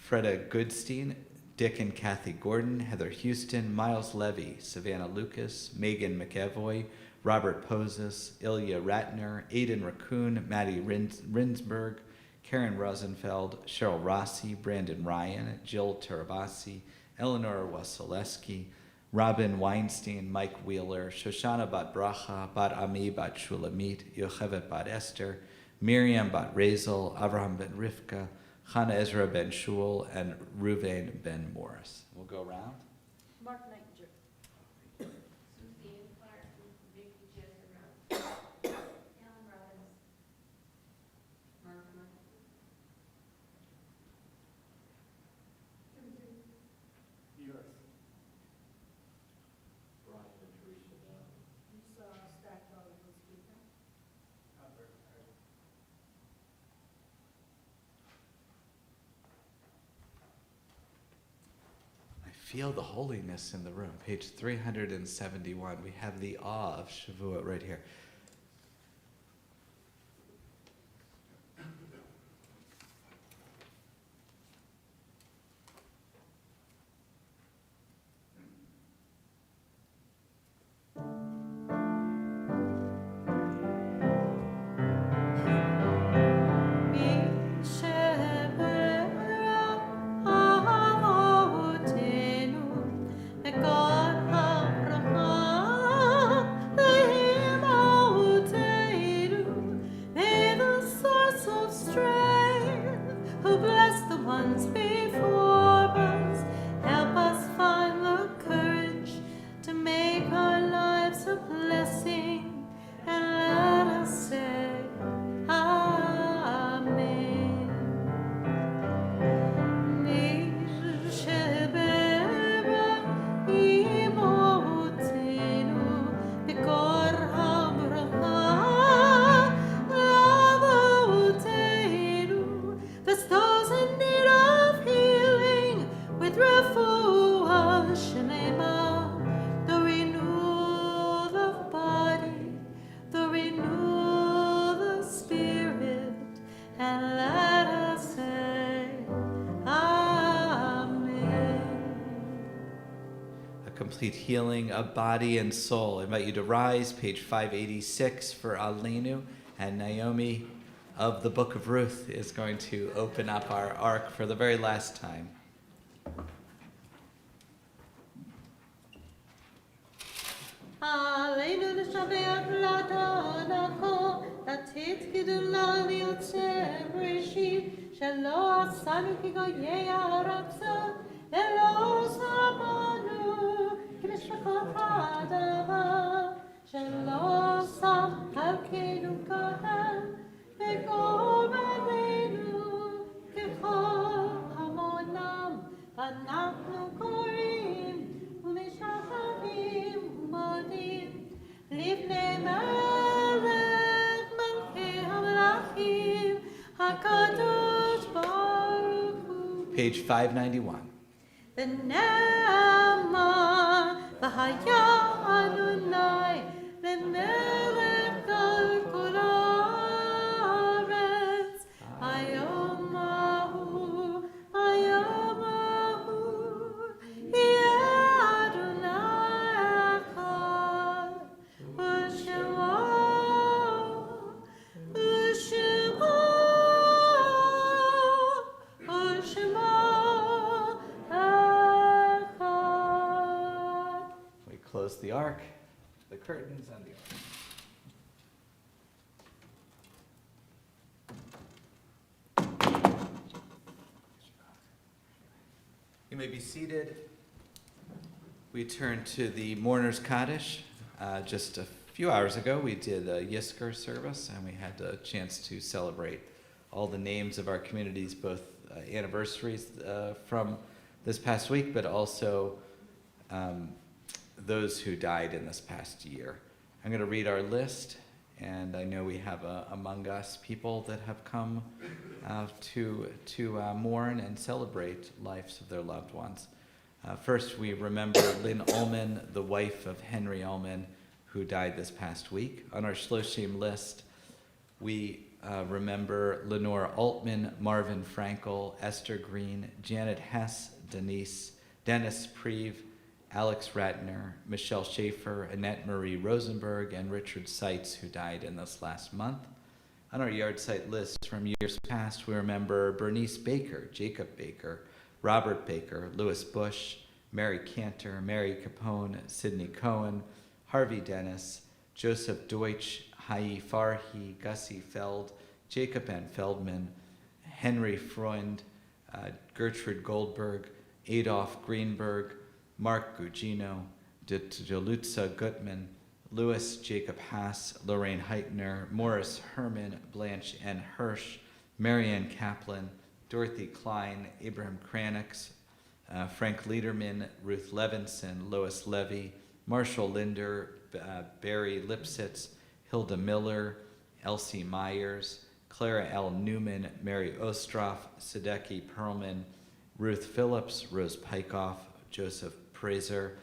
Freda Goodstein, Dick and Kathy Gordon, Heather Houston, Miles Levy, Savannah Lucas, Megan McEvoy, Robert Poses, Ilya Ratner, Aidan Raccoon, Maddie Rinsberg, Karen Rosenfeld, Cheryl Rossi, Brandon Ryan, Jill Terabasi, Eleanor Wasileski, Robin Weinstein, Mike Wheeler, Shoshana Bat Bracha, Bat Ami Bat Shulamit, Yochevet Bat Esther, Miriam Bat Razel, Avraham Ben Rivka, Chana Ezra Ben Shul, and Ruvain Ben Morris. We'll go around. Mark Nightinger. Suzanne Clark, Vicky Jezero, Alan Robbins, Mark Murphy. Yours. Brian and Teresa Down. Lisa Stackwell, speaker. I feel the holiness in the room. Page 371. We have the awe of Shavuot right here. God Abraham, complete healing of body and soul. I invite you to rise, page 586 for Aleinu, and Naomi of the Book of Ruth is going to open up our ark for the very last time. עלינו לשבח ולהודות לתת גדולה ליוצר בראשית שלא עשנו כגויי הארצה ולא שמנו כמשפחות האדמה שלא שם חלקנו כהן וגורלנו ככל המונם ואנחנו קוראים ומשחווים ומודים לפני מלך מלכי המלכים הקדוש ברוך הוא. Page 591. ונאמר והיה אדוני למלך על כל הארץ היום ההוא יהיה אדוני אחד ושמו אחד. We close the ark, the curtains on the ark. You may be seated. We turn to the Mourner's Kaddish. Just a few hours ago, we did a Yisker service, and we had a chance to celebrate all the names of our communities, both anniversaries from this past week, but also those who died in this past year. I'm going to read our list, and I know we have among us people that have come to mourn and celebrate lives of their loved ones. First, we remember Lynn Ullman, the wife of Henry Ullman, who died this past week. On our Shloshim list, we remember Lenore Altman, Marvin Frankel, Esther Green, Janet Hess, Dennis Preve, Alex Ratner, Michelle Schaefer, Annette Marie Rosenberg, and Richard Seitz, who died in this last month. On our yard site list from years past, we remember Bernice Baker, Jacob Baker, Robert Baker, Louis Bush, Mary Cantor, Mary Capone, Sidney Cohen, Harvey Dennis, Joseph Deutsch, Hayi Farhi, Gussie Feld, Jacob N. Feldman, Henry Freund, Gertrude Goldberg, Adolf Greenberg, Mark Gugino, Delutza Gutman, Louis Jacob Haas, Lorraine Heitner, Morris Herman, Blanche N. Hirsch, Marianne Kaplan, Dorothy Klein, Abraham Kranix, Frank Liederman, Ruth Levinson, Lois Levy, Marshall Linder, Barry Lipsitz, Hilda Miller, Elsie Myers, Clara L. Newman, Mary Ostroff, Sadeki Perlman, Ruth Phillips, Rose Pikoff, Joseph Prazer,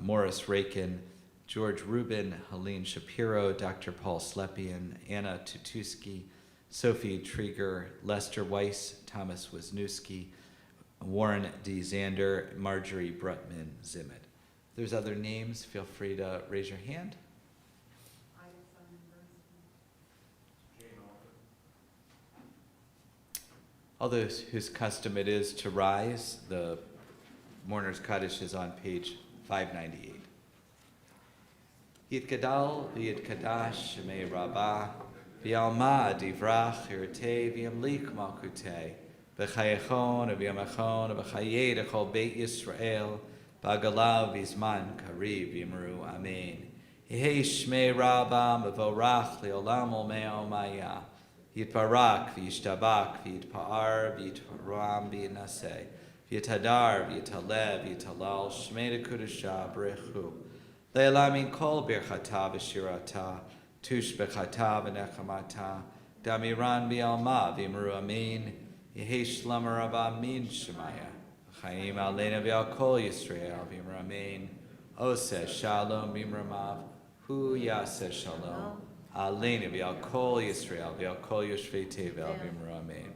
Morris Rakin, George Rubin, Helene Shapiro, Dr. Paul Slepian, Anna Tutuski, Sophie Trieger, Lester Weiss, Thomas Wisniewski, Warren D. Zander, Marjorie Brutman Zimmett. If there's other names, feel free to raise your hand. All those whose custom it is to rise, the Mourner's Kaddish is on page 598. Yitgadal v'yitkadash shemei rabbah v'yalma divrach irtei v'yamlik malkutei v'chayechon v'yamachon v'chayei d'chol beit Yisrael v'agalav v'zman kariv v'yimru amen. Yehei shmei rabbah mevorach le'olam olmei omaya Yitbarak v'yishtabak v'yitpa'ar v'yitparam v'yinaseh v'yitadar v'yitalev v'yitalal shmei d'kudusha b'rechu Le'elamin kol birchata v'shirata tush b'chata v'nechamata damiran v'yalma v'imru amin Yehi shlam rabba min shemaya v'chaim aleinu v'al kol Yisrael v'imru amin Oseh shalom v'imramav hu yaseh shalom Aleinu v'al kol Yisrael v'al kol yoshvei tevel v'imru amin.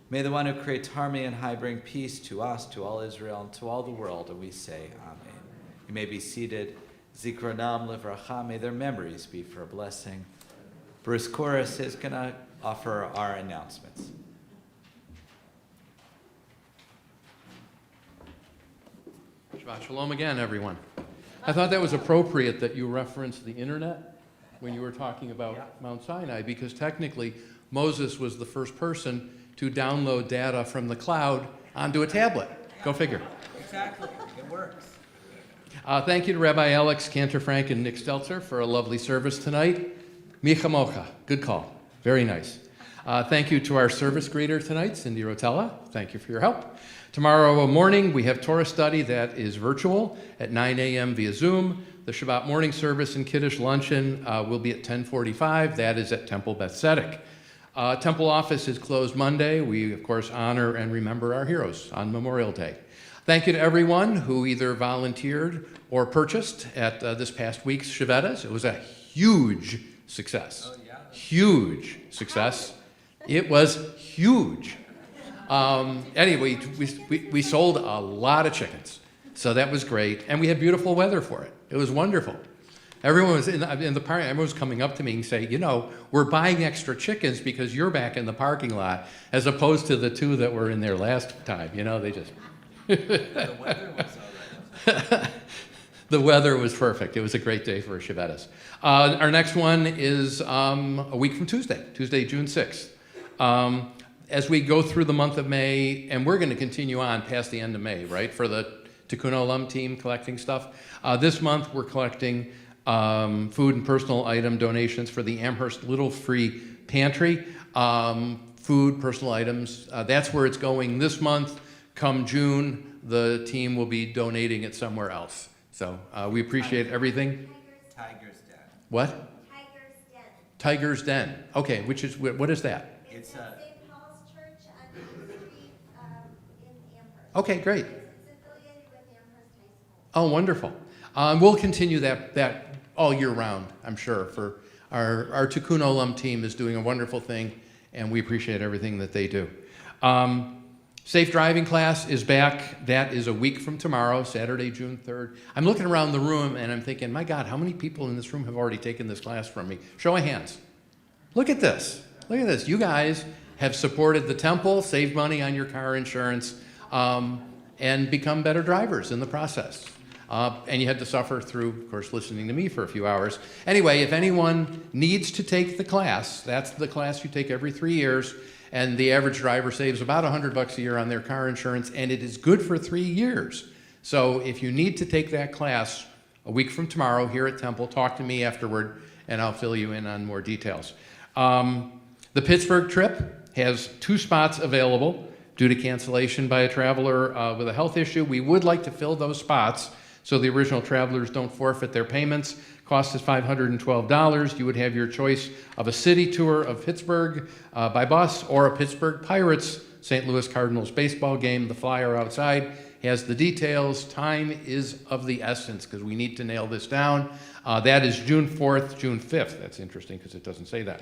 May the one who creates harmony and high bring peace to us, to all Israel, and to all the world, and we say amen. You may be seated. Zikronam livracha, may their memories be for a blessing. Bruce Chorus is going to offer our announcements. Shabbat Shalom again, everyone. I thought that was appropriate that you referenced the internet when you were talking about Mount Sinai, because technically Moses was the first person to download data from the cloud onto a tablet. Go figure. Exactly. It works. Thank you to Rabbi Alex Cantor-Frank and Nick Stelzer for a lovely service tonight. Micha Mocha, good call. Very nice. Thank you to our service greeter tonight, Cindy Rotella. Thank you for your help. Tomorrow morning, we have Torah study that is virtual at 9 a.m. via Zoom. The Shabbat morning service and Kiddush luncheon will be at 10:45. That is at Temple Beth Tzedek. Temple office is closed Monday. We, of course, honor and remember our heroes on Memorial Day. Thank you to everyone who either volunteered or purchased at this past week's Shavuot. It was a huge success. Oh, yeah. Huge success. It was huge. Anyway, we sold a lot of chickens, so that was great. And we had beautiful weather for it. It was wonderful. Everyone was in the park. Everyone was coming up to me and saying, you know, we're buying extra chickens because you're back in the parking lot, as opposed to the two that were in there last time. You know, they just... The weather was all right. The weather was perfect. It was a great day for Shabbat. Our next one is a week from Tuesday, June 6th. As we go through the month of May, and we're going to continue on past the end of May, right, for the Tikkun Olam team collecting stuff. This month, we're collecting food and personal item donations for the Amherst Little Free Pantry. Food, personal items, that's where it's going this month. Come June, the team will be donating it somewhere else. So we appreciate everything. Tiger's Den. What? Tiger's Den. Tiger's Den. Okay, what is that? It's at St. Paul's Church on Main Street in Amherst. Okay, great. It's affiliated with Amherst High School. Oh, wonderful. We'll continue that all year round, I'm sure. For our Tikkun Olam team is doing a wonderful thing, and we appreciate everything that they do. Safe driving class is back. That is a week from tomorrow, Saturday, June 3rd. I'm looking around the room and I'm thinking, my God, how many people in this room have already taken this class from me? Show of hands. Look at this. Look at this. You guys have supported the temple, saved money on your car insurance, and become better drivers in the process. And you had to suffer through, of course, listening to me for a few hours. Anyway, if anyone needs to take the class, that's the class you take every 3 years. And the average driver saves about $100 a year on their car insurance, and it is good for 3 years. So if you need to take that class a week from tomorrow here at Temple, talk to me afterward, and I'll fill you in on more details. The Pittsburgh trip has 2 spots available due to cancellation by a traveler with a health issue. We would like to fill those spots so the original travelers don't forfeit their payments. Cost is $512. You would have your choice of a city tour of Pittsburgh by bus or a Pittsburgh Pirates St. Louis Cardinals baseball game. The flyer outside has the details. Time is of the essence because we need to nail this down. That is June 4th, June 5th. That's interesting because it doesn't say that.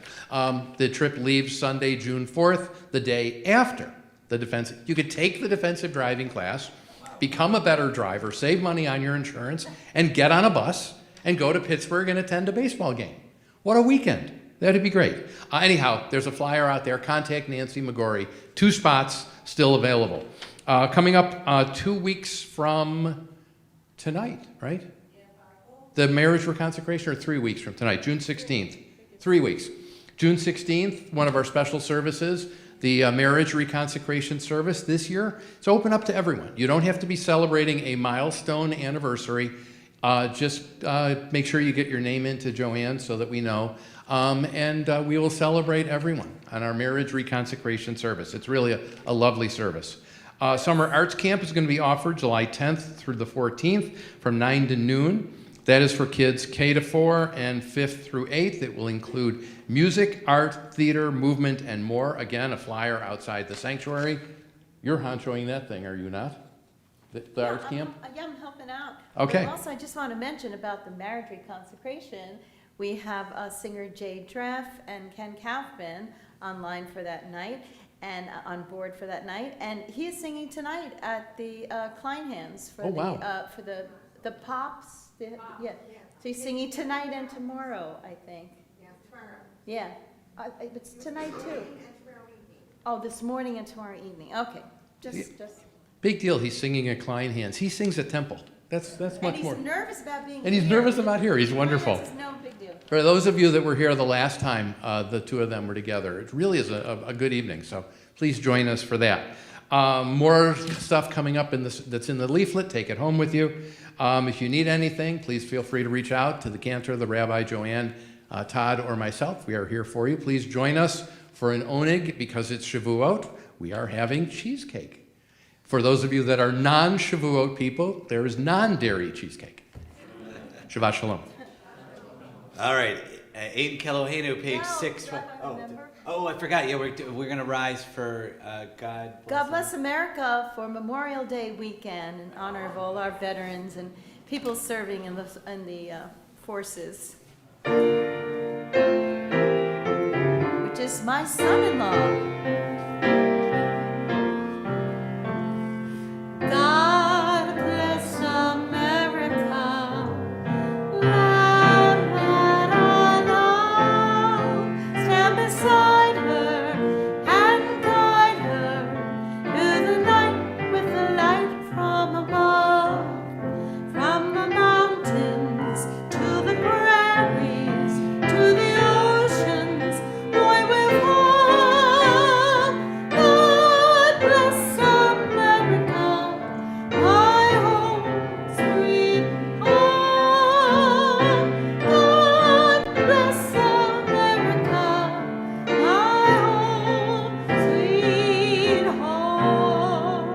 The trip leaves Sunday, June 4th, the day after the defensive. You could take the defensive driving class, become a better driver, save money on your insurance, and get on a bus and go to Pittsburgh and attend a baseball game. What a weekend. That'd be great. Anyhow, there's a flyer out there. Contact Nancy McGorry. 2 spots still available. Coming up 2 weeks from tonight, right? The marriage reconsecration, or 3 weeks from tonight, June 16th. 3 weeks. June 16th, one of our special services, the marriage reconsecration service this year. It's open up to everyone. You don't have to be celebrating a milestone anniversary. Just make sure you get your name into Joanne so that we know. And we will celebrate everyone on our marriage reconsecration service. It's really a lovely service. Summer Arts Camp is going to be offered July 10th through the 14th from 9 to noon. That is for kids K to 4 and 5th through 8th. It will include music, art, theater, movement, and more. Again, a flyer outside the sanctuary. You're honchoing that thing, are you not? The arts camp? I'm helping out. Okay. But also, I just want to mention about the marriage reconsecration. We have singer Jay Dreff and Ken Kaufman online for that night and on board for that night. And he is singing tonight at the Kleinhans for The Pops, yeah. So he's singing tonight and tomorrow, I think. Yeah, it's tonight too. Oh, this morning and tomorrow evening. Okay, just. Big deal. He's singing at Kleinhans. He sings at Temple. That's much more. And he's nervous about being And he's here. nervous about here. He's wonderful. It's no big deal. For those of you that were here the last time the two of them were together, it really is a good evening. So please join us for that. More stuff coming up that's in the leaflet. Take it home with you. If you need anything, please feel free to reach out to the cantor, the Rabbi, Joanne, Todd, or myself. We are here for you. Please join us for an oneg because it's Shavuot. We are having cheesecake. For those of you that are non-Shavuot people, there is non-dairy cheesecake. Shabbat Shalom. All right, Ein Kelohenu, page 6. Oh, I forgot. Yeah, we're going to rise for God. God bless America for Memorial Day weekend in honor of all our veterans and people serving in the forces, which is my son-in-law. God bless America, land that I know. Stand beside her and guide her through the night with the light from above. From the mountains to the prairies to the oceans, boy, we're one. God bless America, my home, sweet home. God bless America, my home, sweet home.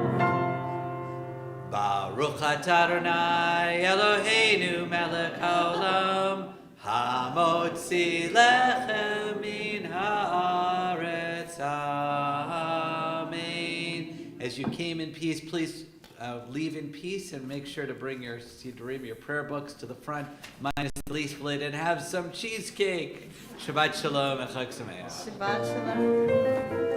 Baruch atah Adonai Eloheinu melech haolam hamotzi lechem min haaretz. Amen. As you came in peace, please leave in peace and make sure to bring your siddurim, your prayer books to the front, minus the leaflet, and have some cheesecake. Shabbat shalom and chag sameach. Shabbat shalom.